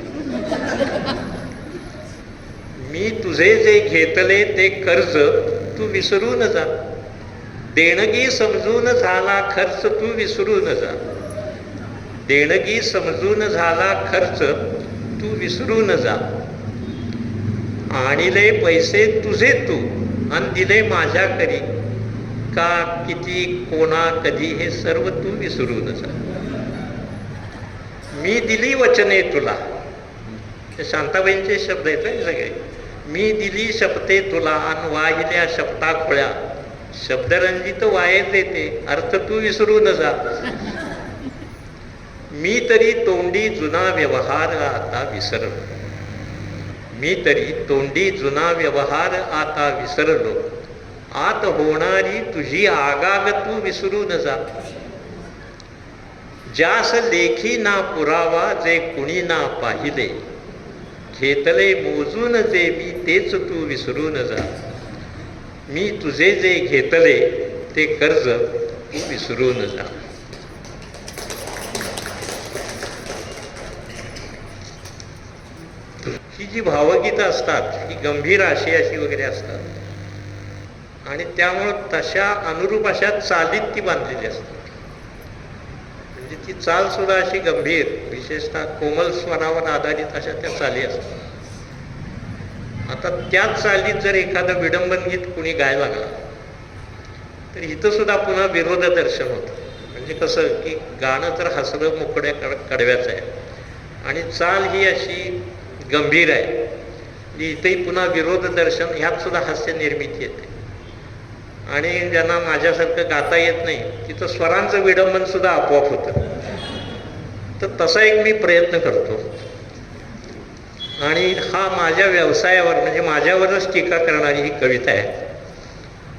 मी तुझे जे घेतले ते कर्ज तू विसरून जा, देणगी समजून झाला खर्च तू विसरून जा, देणगी समजून झाला खर्च तू विसरून जा, आणिले पैसे तुझे तू आणि दिले माझ्याकरी, का किती कोणा कधी हे सर्व तू विसरून जा. मी दिली वचने तुला, शांताबाईंचे शब्द आहेत हे सगळे. मी दिली शपथे तुला आणि वाहिल्या शपथा खोळ्या, शब्दरंजित वाये देते अर्थ तू विसरून जा. मी तरी तोंडी जुना व्यवहार आता विसरलो, मी तरी तोंडी जुना व्यवहार आता विसरलो, आत होणारी तुझी आगाग तू विसरून जा. ज्यास लेखी ना पुरावा जे कुणी ना पाहिले, घेतले मोजून जे मी तेच तू विसरून जा, मी तुझे जे घेतले ते कर्ज तू विसरून जा. ही जी भावगीतं असतात ही गंभीर आशयाची वगैरे असतात आणि त्यामुळं तशा अनुरूप अशा चालीत ती बांधलेली असतात. म्हणजे ती चाल सुद्धा अशी गंभीर, विशेषतः कोमल स्वरावर आधारित अशा त्या चाली असतात. आता त्याच चालीत जर एखादं विडंबन गीत कुणी गायला लागला तर इथं सुद्धा पुन्हा विरोध दर्शन होतं. म्हणजे कसं की गाणं तर हसरं मोकड्या कडव्याचं आहे आणि चाल ही अशी गंभीर आहे, इथेही पुन्हा विरोध दर्शन, ह्यात सुद्धा हास्य निर्मिती येते. आणि ज्यांना माझ्यासारखं गाता येत नाही तिथं स्वरांचं विडंबन सुद्धा आपोआप होतं. तर तसा एक मी प्रयत्न करतो आणि हा माझ्या व्यवसायावर म्हणजे माझ्यावरच टीका करणारी ही कविता आहे.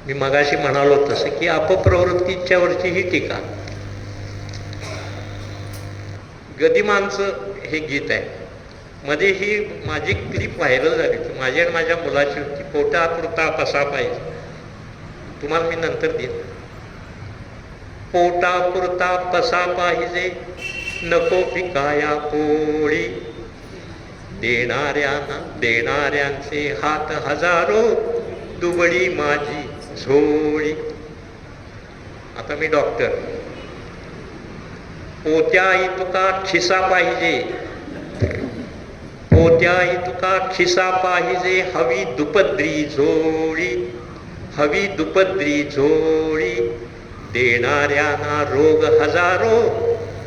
मी मगाशी म्हणालो तसं की अपप्रवृत्तीच्यावरची ही टीका. गदिमांचं हे गीत आहे. मध्ये ही माझी क्लिप व्हायरल झाली होती, माझी आणि माझ्या मुलाची होती. पोटापुरता कसा पाहिजे, तुम्हाला मी नंतर देईन. पोटापुरता पसा पाहिजे नको पिकाया पोळी, देणाऱ्यांचे हात हजारो, दुबळी माझी झोळी. आता मी डॉक्टर. पोत्या इतका खिसा पाहिजे, पोत्या इतका खिसा पाहिजे, हवी दुपद्री झोळी, हवी दुपद्री झोळी. देणाऱ्यांना रोग हजारो,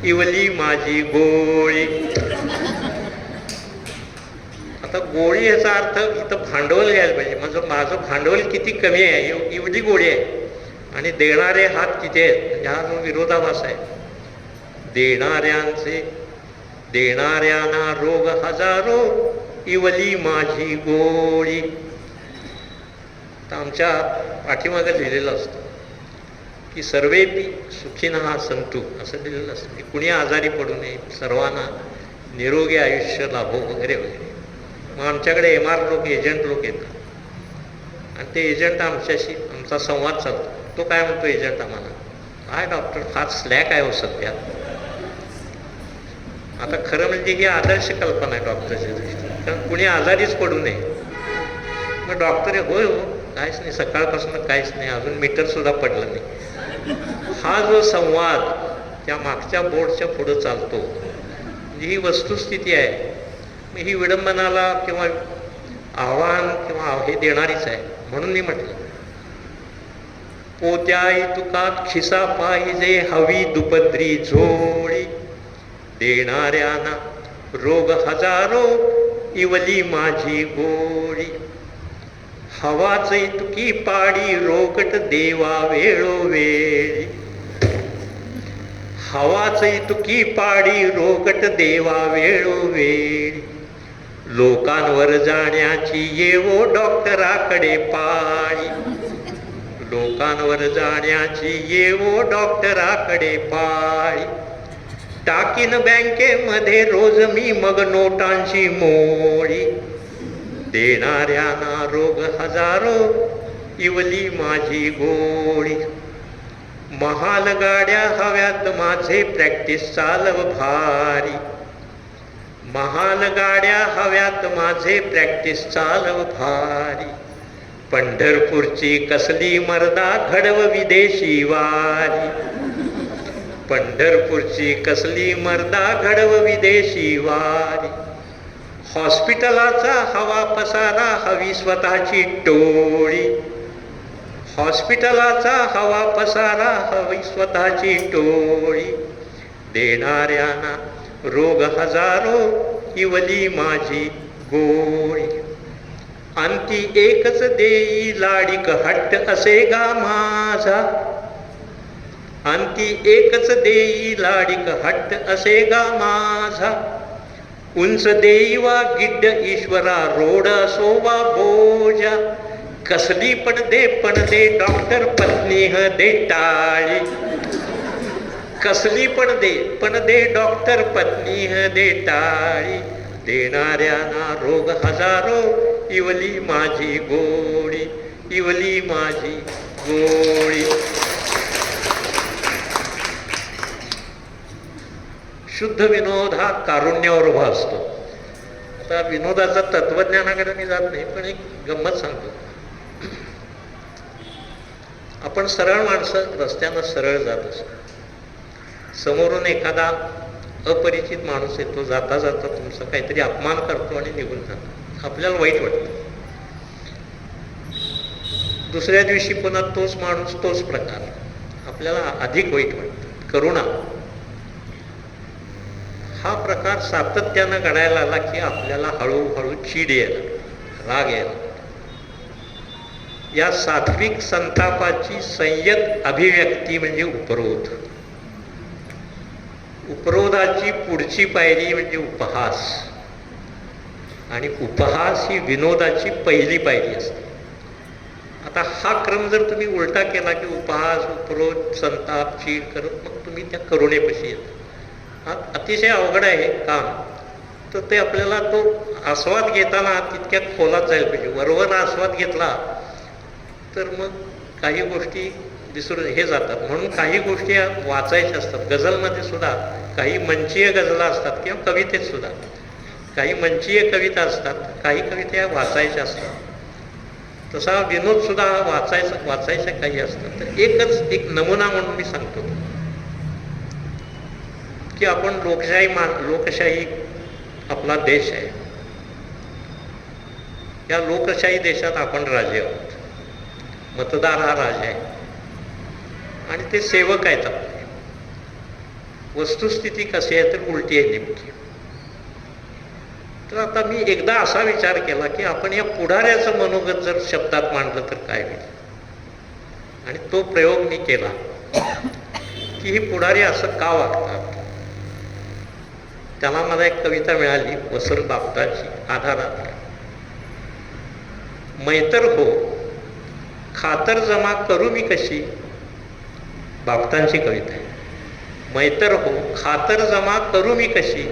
इवली माझी गोळी. आता गोळी याचा अर्थ इथं भांडवल घ्यायला पाहिजे. माझं भांडवल किती कमी आहे एवढी गोळी आहे, आणि देणारे हात किती आहेत, म्हणजे हा जो विरोधाभास आहे. देणाऱ्यांना रोग हजारो, इवली माझी गोळी. तर आमच्या पाठीमागं लिहिलेलं असतं की सर्वेपी सुखिनः सन्तु, असं लिहिलेलं असतं की कुणी आजारी पडू नये, सर्वांना निरोगी आयुष्य लाभो वगैरे वगैरे. मग आमच्याकडे MR लोक, एजंट लोक येतात आणि ते एजंट आमच्याशी आमचा संवाद चालतो. तो काय म्हणतो एजंट आम्हाला, काय डॉक्टर फार स्लॅक आहे हो सध्या. आता खरं म्हणजे ही आदर्श कल्पना आहे डॉक्टरच्या दृष्टीने, कारण कुणी आजारीच पडू नये. मग डॉक्टर होय हो, काहीच नाही, सकाळपासून काहीच नाही, अजून मीटर सुद्धा पडलं नाही. हा जो संवाद त्या मागच्या बोर्डच्या पुढं चालतो, म्हणजे ही वस्तुस्थिती आहे. मग ही विडंबनाला किंवा आव्हान किंवा हे देणारीच आहे. म्हणून मी म्हटलं, पोत्या इतका खिसा पाहिजे, हवी दुपद्री झोळी. देणाऱ्यांना रोग हजारो, इवली माझी गोळी. हवाच इतकी पाडी, रोकट देवा वेळोवेळी. हवाच इतकी पाडी, रोकट देवा वेळोवेळी. लोकांवर जाण्याची येवो डॉक्टराकडे पाळी. लोकांवर जाण्याची येवो डॉक्टराकडे पाळी. टाकीन बँकेमध्ये रोज मी मग नोटांची मोळी. देणाऱ्यांना रोग हजारो, इवली माझी गोळी. महाल गाड्या हव्यात माझे, प्रॅक्टिस चालव भारी. महाल गाड्या हव्यात माझे, प्रॅक्टिस चालव भारी. पंढरपूरची कसली मर्दा, घडव विदेशी वारी. पंढरपूरची कसली मर्दा, घडव विदेशी वारी. हॉस्पिटलाचा हवा पसारा, हवी स्वतःची टोळी. हॉस्पिटलाचा हवा पसारा, हवी स्वतःची टोळी. देणाऱ्यांना रोग हजारो, इवली माझी गोळी. अंती एकच देई, लाडिक हट्ट असे गा माझा. अंती एकच देई, लाडिक हट्ट असे गा माझा. उंच देई वा गिड्ड ईश्वरा, रोड असो वा बोजा. कसली पण दे डॉक्टर पत्नी दे टाळी. कसली पण दे डॉक्टर पत्नी दे टाळी. देणाऱ्यांना रोग हजारो, इवली माझी गोळी, इवली माझी गोळी. शुद्ध विनोद हा कारुण्यावर उभा असतो. आता विनोदाचं तत्वज्ञानाकडे मी जात नाही, पण एक गंमत सांगतो. आपण सरळ माणसं रस्त्यानं सरळ जात असतो. समोरून एखादा अपरिचित माणूस येतो, जाता जाता तुमचा काहीतरी अपमान करतो आणि निघून जातो. आपल्याला वाईट वाटतं. दुसऱ्या दिवशी पुन्हा तोच माणूस, तोच प्रकार, आपल्याला अधिक वाईट वाटतं. करुणा हा प्रकार सातत्यानं घडायला आला की आपल्याला हळूहळू चीड यायला, राग यायला. या सात्विक संतापाची संयत अभिव्यक्ती म्हणजे उपरोध. उपरोधाची पुढची पायरी म्हणजे उपहास, आणि उपहास ही विनोदाची पहिली पायरी असते. आता हा क्रम जर तुम्ही उलटा केला की उपहास, उपरोध, संताप, चीड करत मग तुम्ही त्या करुणेपाशी येता. हा अतिशय अवघड आहे काम. तर ते आपल्याला तो आस्वाद घेताना तितक्या खोलात जायला पाहिजे. वरवर आस्वाद घेतला तर मग काही गोष्टी विसरून हे जातात. म्हणून काही गोष्टी वाचायच्या असतात. गझलमध्ये सुद्धा काही मंचीय गझला असतात किंवा कवितेत सुद्धा काही मंचीय कविता असतात, काही कविता या वाचायच्या असतात. तसा विनोद सुद्धा वाचायच्या काही असतात. तर एक नमुना म्हणून मी सांगतो की आपण लोकशाही आपला देश आहे. या लोकशाही देशात आपण राजे आहोत. मतदार हा राजा आहे आणि ते सेवक आहेत आपले. वस्तुस्थिती कशी आहे तर उलटी आहे नेमकी. तर आता मी एकदा असा विचार केला की आपण या पुढाऱ्याचं मनोगत जर शब्दात मांडलं तर काय होईल. आणि तो प्रयोग मी केला की ही पुढारी असं का वागतात. त्याला मला एक कविता मिळाली वसर बापटाची आधारात. मैतर हो खातर जमा करू मी कशी. बापटांची कविता आहे. मैतर हो खातर जमा करू मी कशी.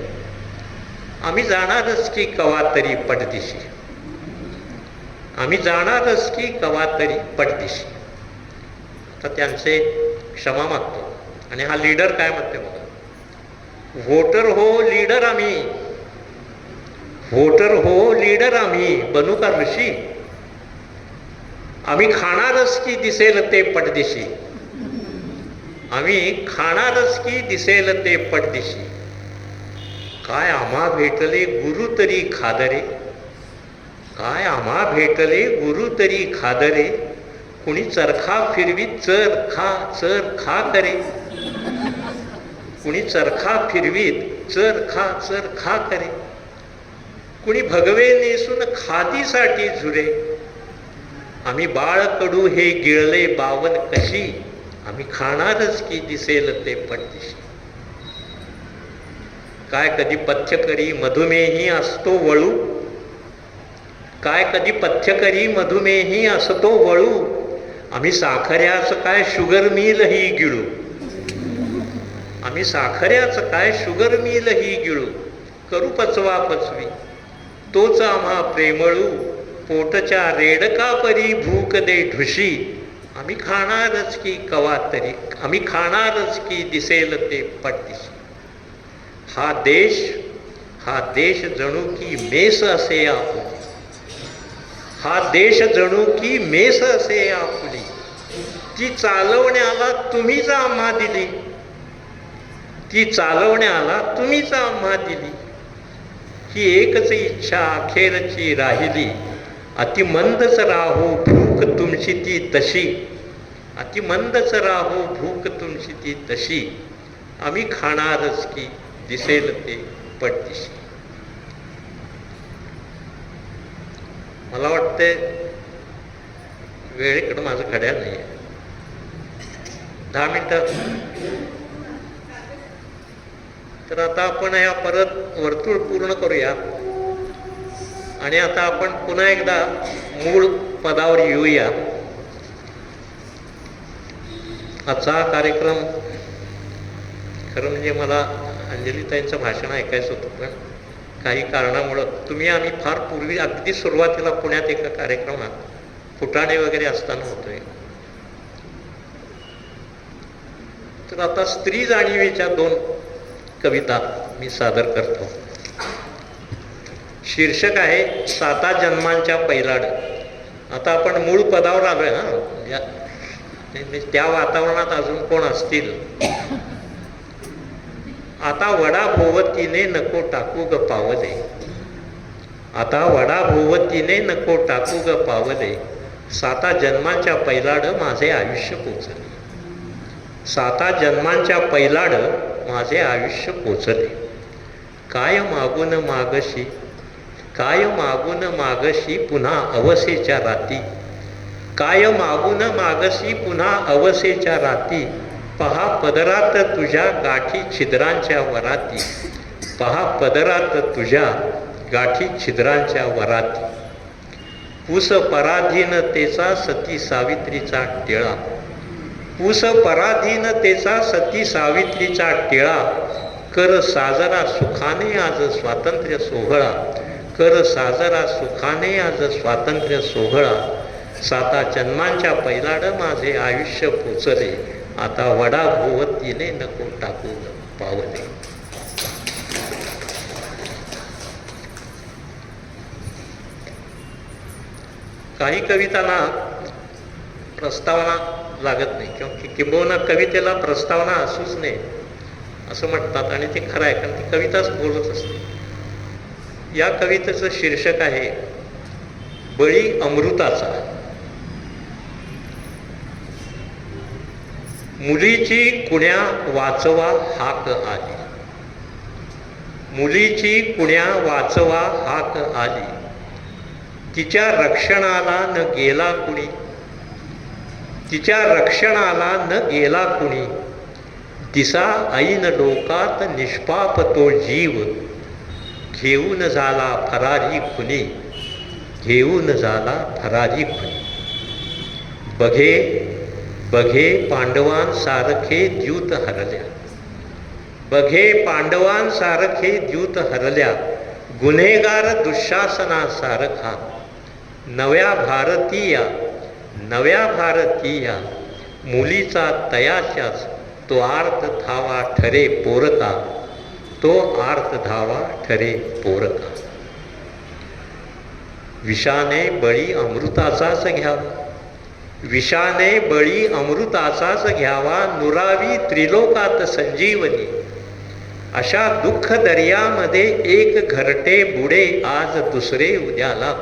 आम्ही जाणारच की कवा तरी पटदिशी. आम्ही जाणारच की कवा तरी पटदिशी. आता त्यांचे क्षमा मागतो. आणि हा लीडर काय म्हणते बघा. व्होटर हो लीडर आम्ही. व्होटर हो लीडर आम्ही बनू का ऋषी. आम्ही खाणारच की दिसेल ते पटदिशी. आम्ही खाणारच की दिसेल ते पटदिशी. काय आम्हा भेटले गुरु तरी खादरे. काय आम्हा भेटले गुरु तरी खादरे. कुणी चरखा फिरवी चर खा करे. कुणी चरखा फिरवीत चर खा करे. कुणी भगवे नेसून खादीसाठी झुरे. आम्ही बाळकडू हे गिळले बावन कशी. आम्ही खाणारच की दिसेल ते पटदिशी. काय कधी पथ्य करी मधुमेही असतो वळू. काय कधी पथ्य करी मधुमेही असतो वळू. आम्ही साखऱ्याचं काय शुगर मिलही गिळू. आम्ही साखऱ्याचं काय शुगर मिलही गिळू. करू पचवा पचवी तोच आम्हा प्रेमळू. पोटच्या रेडका परी भूक दे ढुशी. आम्ही खाणारच की कवा तरी. आम्ही खाणारच की दिसेल ते पटदिशी. हा देश जणू की मेस असे आपुली. हा देश जणू की मेस असे आपुली. ती चालवण्याला तुम्हीच आम्हा दिली. ती चालवण्याला तुम्हीच आम्हा दिली. ही एकच इच्छा अखेरची राहिली. अतिमंदच राहो भूक तुमची ती तशी. अतिमंदच राहो भूक तुमची ती तशी. आम्ही खाणारच की दिसेल ते पटदिशी. मला वाटते वेळेकडं माझं घड्याळ नाही आहे. 10 मिनिटं. तर आता आपण या परत वर्तुळ पूर्ण करूया आणि आता आपण पुन्हा एकदा मूळ पदावर येऊया. आजचा कार्यक्रम खरं म्हणजे मला अंजलीताईंचं भाषण ऐकायचं होतं, पण काही कारणामुळं आम्ही फार पूर्वी अगदी सुरुवातीला पुण्यात एका कार्यक्रमात फुटाणे वगैरे असताना होतोय. तर आता स्त्री जाणीवेच्या 2 कविता मी सादर करतो. शीर्षक आहे 7 जन्मांच्या पैलाड. आता आपण मूळ पदावर आलोय ना. त्या वातावरणात अजून कोण असतील. आता वडा भोवतीने नको टाकू ग पावले. आता वडा भोवतीने नको टाकू ग पावले. 7 जन्मांच्या पैलाड माझे आयुष्य पोचले. 7 जन्मांच्या पैलाड माझे आयुष्य पोचले. काय मागून मागशी. काय मागून मागशी पुन्हा अवसेच्या राती. काय मागून मागशी पुन्हा अवसेच्या राती. पहा पदरात तुझ्या गाठी छिद्रांच्या वराती. पहा पदरात तुझ्या गाठी छिद्रांच्या वराती. पूस पराधीनतेचा सती सावित्रीचा टिळा. पूस पराधीनतेचा सती सावित्रीचा टिळा. कर साजरा सुखाने आज स्वातंत्र्य सोहळा. कर साजरा सुखाने आज स्वातंत्र्य सोहळा. 7 जन्मांच्या पैलाड माझे आयुष्य पोचले. आता वडा भोवतीने नको टाकू पावले. काही कवितांना प्रस्तावना लागत नाही किंवा किंबहुना कवितेला प्रस्तावना असूच नये असं म्हणतात आणि ते खरं आहे, कारण ती कविताच बोलत असते. या कवितेचं शीर्षक आहे बळी अमृताचा. मुलीची कुण्या वाचवा हाक आली, मुलीची कुण्या वाचवा हाक आली, तिच्या रक्षणाला न गेला कुणी, तिच्या रक्षणाला न गेला कुणी, दिसा ऐन लोकात निष्पाप तो जीव, घेऊन झाला फरारी खुनी, घेऊन झाला फरारी खुनी. बघे बघे पांडवांसारखे द्यूत हरल्या, बघे पांडवांसारखे द्यूत हरल्या, गुन्हेगार दुःशासनासारखा, नव्या भारतीया नव्या भारतीया, मुलीचा तयाच्याच तो आर्त धावा ठरे पोरका, तो आर्त धावा ठरे पोरका. विषाने बळी अमृताचाच घ्यावा, विषाने बळी अमृताचाच घ्यावा, नुरावी त्रिलोकात संजीवनी. अशा दुःख दर्यामध्ये एक घरटे बुडे आज दुसरे उद्याला,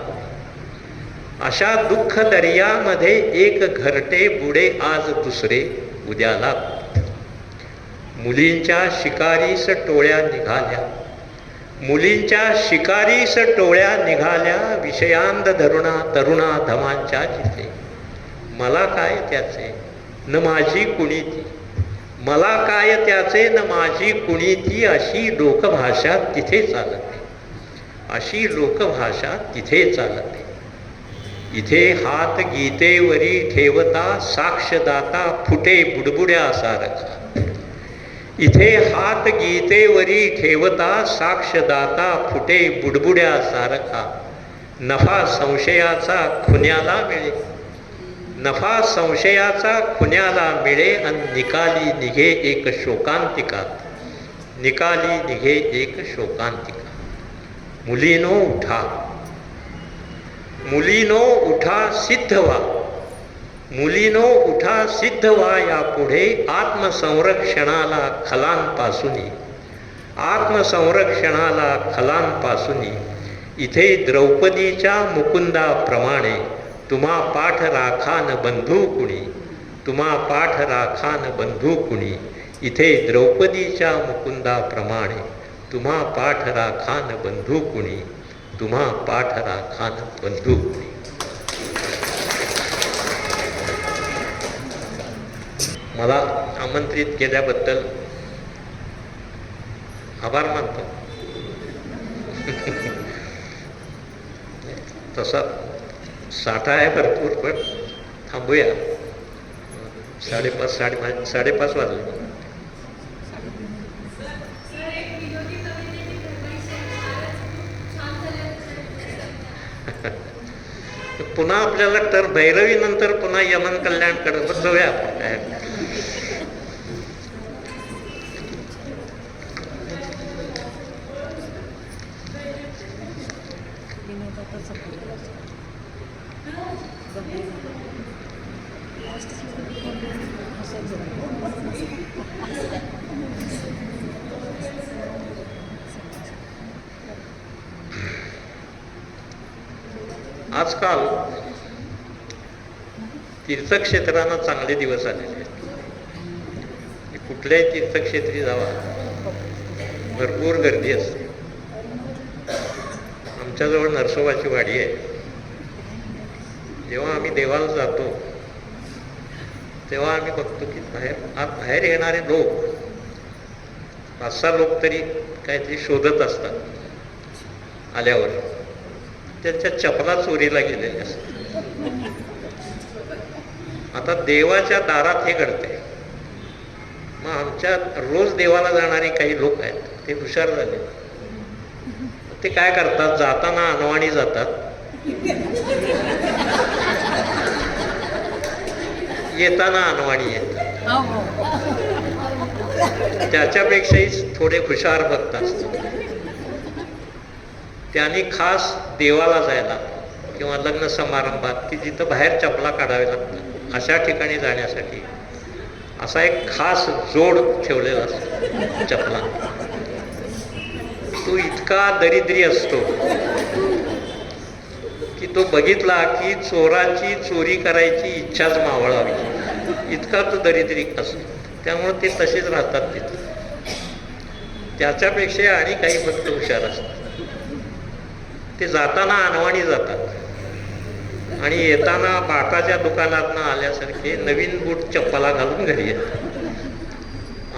अशा दुःख दर्यामध्ये एक घरटे बुडे आज दुसरे उद्याला. मुलींच्या शिकारीस टोळ्या निघाल्या, मुलींच्या शिकारीस टोळ्या निघाल्या, विषयांध धरुणा तरुणा धमांच्या जिथे. मला काय त्याचे न माझी कुणी ती, मला काय त्याचे न माझी कुणी ती, अशी लोकभाषा तिथे चालते, अशी लोकभाषा तिथे चालते. इथे हात गीतेवरी ठेवता साक्षदाता फुटे बुडबुड्यासारखा, इथे हात गीतेवरी ठेवता साक्षदाता फुटे बुडबुड्यासारखा. नफा संशयाचा खुन्याला मिळे, नफा संशयाचा खुन्याला मिळे, आणि निकाली निघे एक शोकांतिका, निकाली निघे एक शोकांतिका. मुलीनो उठा, मुलीनो उठा सिद्ध व्हा, मुलीनो उठा सिद्ध व्हा यापुढे आत्मसंरक्षणाला खलांपासूनी, आत्मसंरक्षणाला खलांपासूनी. इथे द्रौपदीच्या मुकुंदाप्रमाणे तुम्हा पाठ राखान बंधू कुणी, तुम्हा पाठ राखान बंधू कुणी. इथे द्रौपदीच्या मुकुंदाप्रमाणे तुम्हा पाठ राखान बंधू कुणी, तुम्हा पाठ राखान बंधू कुणी. मला आमंत्रित केल्याबद्दल आभार मानतो. तसा साठा आहे भरपूर, पण थांबूया. 5:30 वाजले. पुन्हा आपल्याला तर भैरवी नंतर पुन्हा यमन कल्याणकडे जाऊया आपण. काय आजकाल तीर्थक्षेत्रांना चांगले दिवस आलेले आहेत. कुठल्याही तीर्थक्षेत्री जावा, भरपूर गर्दी असते. आमच्याजवळ नरसोबाची वाडी आहे. जेव्हा आम्ही देवाला जातो तेव्हा आम्ही बघतो की बाहेर येणारे लोक 5-6 लोक तरी काहीतरी शोधत असतात. आल्यावर त्यांच्या चपला चोरीला गेलेल्या असतात. आता देवाच्या दारात हे घडते. मग आमच्या रोज देवाला जाणारे काही लोक आहेत, ते हुशार झाले. ते काय करतात, जाताना अनवाणी जातात, येताना अनवाणी येतात. त्याच्यापेक्षाही थोडे हुशार भक्त असतात. त्यांनी खास देवाला जायला किंवा लग्न समारंभात की जिथं बाहेर चपला काढावे लागतात अशा ठिकाणी जाण्यासाठी असा एक खास जोड ठेवलेला असतो चपला. तो इतका दरिद्री असतो की तो बघितला की चोराची चोरी करायची इच्छाच मावळावी, इतका तो दरिद्री असतो. त्यामुळे ते तसेच राहतात तिथे. त्याच्यापेक्षा आणि काही भक्त हुशार असतात. ते जाताना अनवाणी जातात आणि येताना बाटाच्या दुकानातनं आल्यासारखे नवीन बूट चप्पला घालून घरी येतात.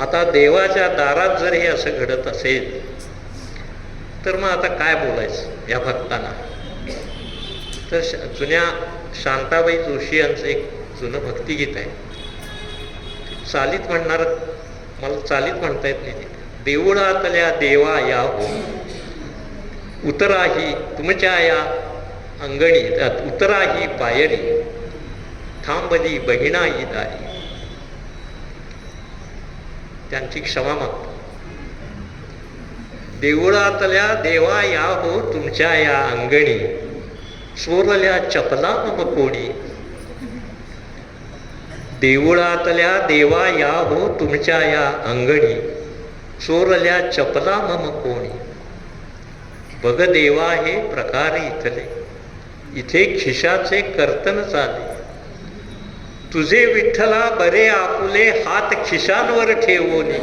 आता देवाच्या दारात जर हे असं घडत असेल तर मग आता काय बोलायचं या भक्तांना. तर जुन्या शांताबाई जोशी यांचं एक जुनं भक्तिगीत आहे. चालीत म्हणणार, मला चालीत म्हणता येत नाही. देऊळातल्या देवा या हो उतराही तुमच्या या अंगणी, उतराही पायरी थांबली बहिणाई दारी. त्यांची क्षमा मागतो. देऊळातल्या देवा या हो तुमच्या या अंगणी, चोरल्या चपला मम कोणी. देऊळातल्या देवा या हो तुमच्या या अंगणी, चोरल्या चपला मम कोणी. बघ देवा हे प्रकार इथले, इथे खिशाचे कर्तन चाले. तुझे विठ्ठला बरे आपुले हात खिशांवर ठेवोनी.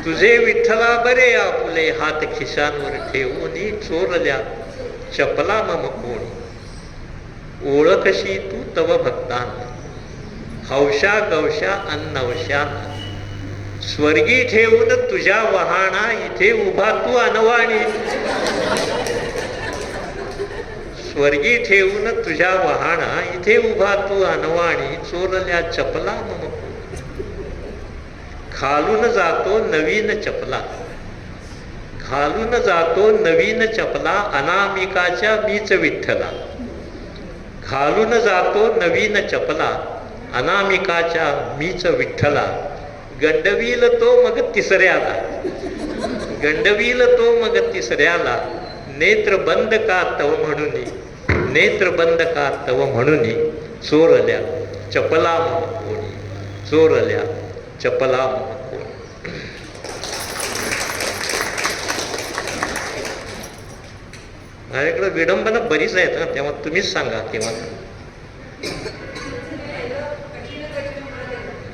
तुझे विठ्ठला बरे आपुले हात खिशांवर ठेवोनी, चोरल्या चपला मम कोणी. ओळखशी तू तव भक्तांना, हौशा गवशा अन्नवशांना. स्वर्गी ठेवून तुझ्या वहाणा, इथे उभा तू अनवाणी. स्वर्गी ठेवून तुझ्या वहाणा, इथे उभा तू अनवाणी. चोरल्या चपला मम खालून जातो नवीन चपला, घालून जातो नवीन चपला. अनामिकाच्या मीच विठ्ठला, घालून जातो नवीन चपला. अनामिकाच्या मीच विठ्ठला. गंडवील तो मग तिसऱ्याला, गंडवील तो मग तिसऱ्याला. नेत्र बंद का तव म्हणून, नेत्र बंद का तव म्हणून. चोरल्या चपला मम कोणी, चोरल्या चपला मम कोणी. माझ्याकडे विडंबना बरीच आहेत ना, तेव्हा तुम्हीच सांगा केव्हा.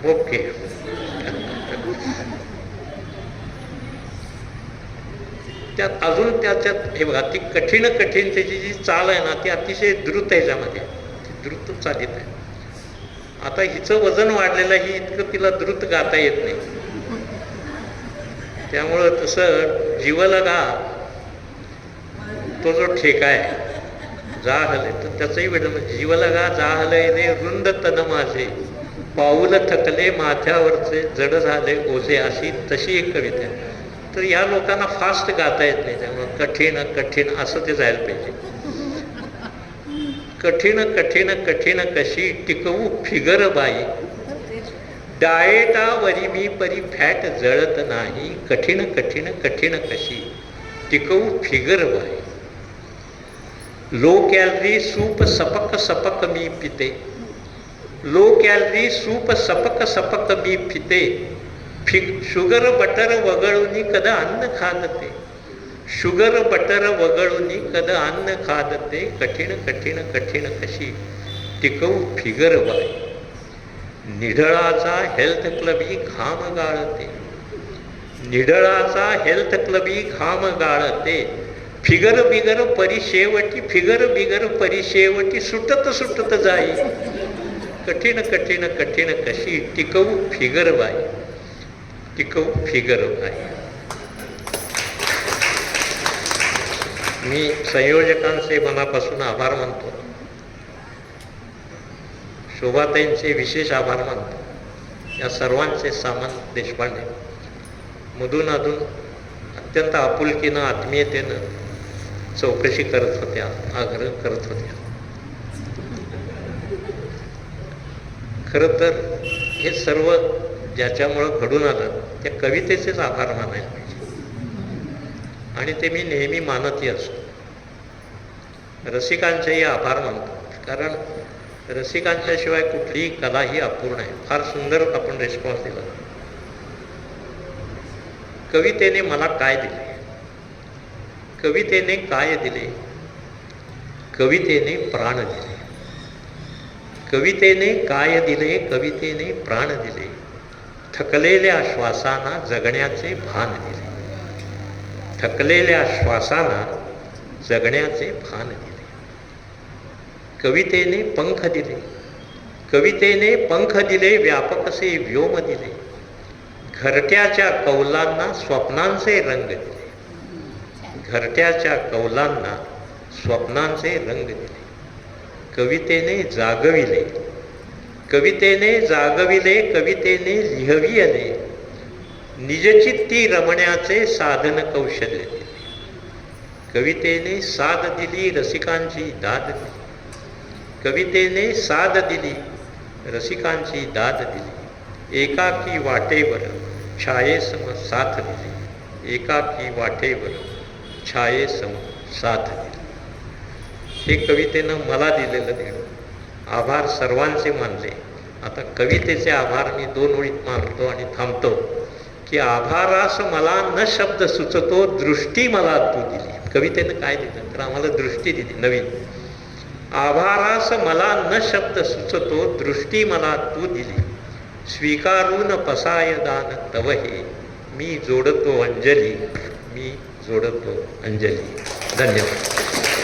ओके. त्यात अजून त्याच्यात हे बघा, ती कठीण त्याची जी चाल आहे ना ती अतिशय द्रुत आहे. त्यामध्ये द्रुत चालीत आहे. आता हिचं वजन वाढलेलं आहे, इतकं तिला द्रुत गाता येत नाही. त्यामुळं तसं जीवलगा तो जो ठेका आहे जा हले, तर त्याचंही वेळ जीवलगा जा हलय रे रुंद तन माझे, पाऊल थकले माथ्यावरचे जड झाले ओझे. अशी तशी एक कविता आहे. तर या लोकांना फास्ट गाता येत नाही, त्यामुळे कठीण कठीण असं ते जायला पाहिजे. कठीण कठीण कठीण कशी टिकवू फिगर बाई, डाएटावरी मी परी फॅट जळत नाही. कठीण कठीण कठीण कशी टिकवू फिगर बाई. लो कॅलरी सूप सपक सपक मी पिते, लो कॅलरी सूप सपक सपक मी पिते. शुगर बटर वगळूनी कद अन्न खादते, शुगर बटर वगळूनी कद अन्न खादते. कठीण कठीण कठीण कशी टिकवू फिगर बाई. निढळाचा हेल्थ क्लबी घाम गाळते, निढळाचा हेल्थ क्लबी घाम गाळते. फिगर बिगर परिशेवटी, फिगर बिगर परिशेवटी सुटत सुटत जाई. कठीण कठीण कठीण कशी टिकवू फिगर बाई, टिकवू फिगर बाई. मी संयोजकांचे मनापासून आभार मानतो. शोभाताईंचे विशेष आभार मानतो. या सर्वांचे सामंत देशपांडे मधून अधून अत्यंत आपुलकीनं आत्मीयतेनं चौकशी करत होत्या, आग्रह करत होत्या. खरं तर हे सर्व ज्याच्यामुळं घडून आलं त्या कवितेचेच आभार मानायला पाहिजे आणि ते मी नेहमी मानतही असतो. रसिकांचेही आभार मानतो, कारण रसिकांच्या शिवाय कुठलीही कला ही अपूर्ण आहे. फार सुंदर आपण रिस्पॉन्स दिला. कवितेने मला काय दिले, कवितेने काय दिले, कवितेने प्राण दिले. कवितेने काय दिले, कवितेने प्राण दिले. थकलेल्या श्वासांना जगण्याचे भान दिले. थकलेल्या श्वासांना जगण्याचे भान दिले. कवितेने पंख दिले, कवितेने पंख दिले. व्यापकसे व्योम दिले. घरट्याच्या कौलांना स्वप्नांचे रंग दिले. घरट्याच्या कौलांना स्वप्नांचे रंग दिले. कवितेने जागविले, कवितेने जागविले. कवितेने लिहविले. निजचित्ती रमण्याचे साधन कौशल्य दिले. कवितेने साध दिली, रसिकांची दाद दिली. कवितेने साध दिली, रसिकांची दाद दिली. एकाकी वाटेवर छायेसम साथ दिली. एकाकी वाटेवर छायेसम साथ दिली. हे कवितेनं मला दिलेलं देणं. आभार सर्वांचे मानले. आता कवितेचे आभार मी 2 ओळीत मानतो आणि थांबतो की आभारास मला न शब्द सुचतो, दृष्टी मला तू दिली. कवितेनं काय दिलं तर आम्हाला दृष्टी दिली नवीन. आभारास मला न शब्द सुचतो, दृष्टी मला तू दिली. स्वीकारून पसाय दान तव हे, मी जोडतो अंजली, मी जोडतो अंजली. धन्यवाद.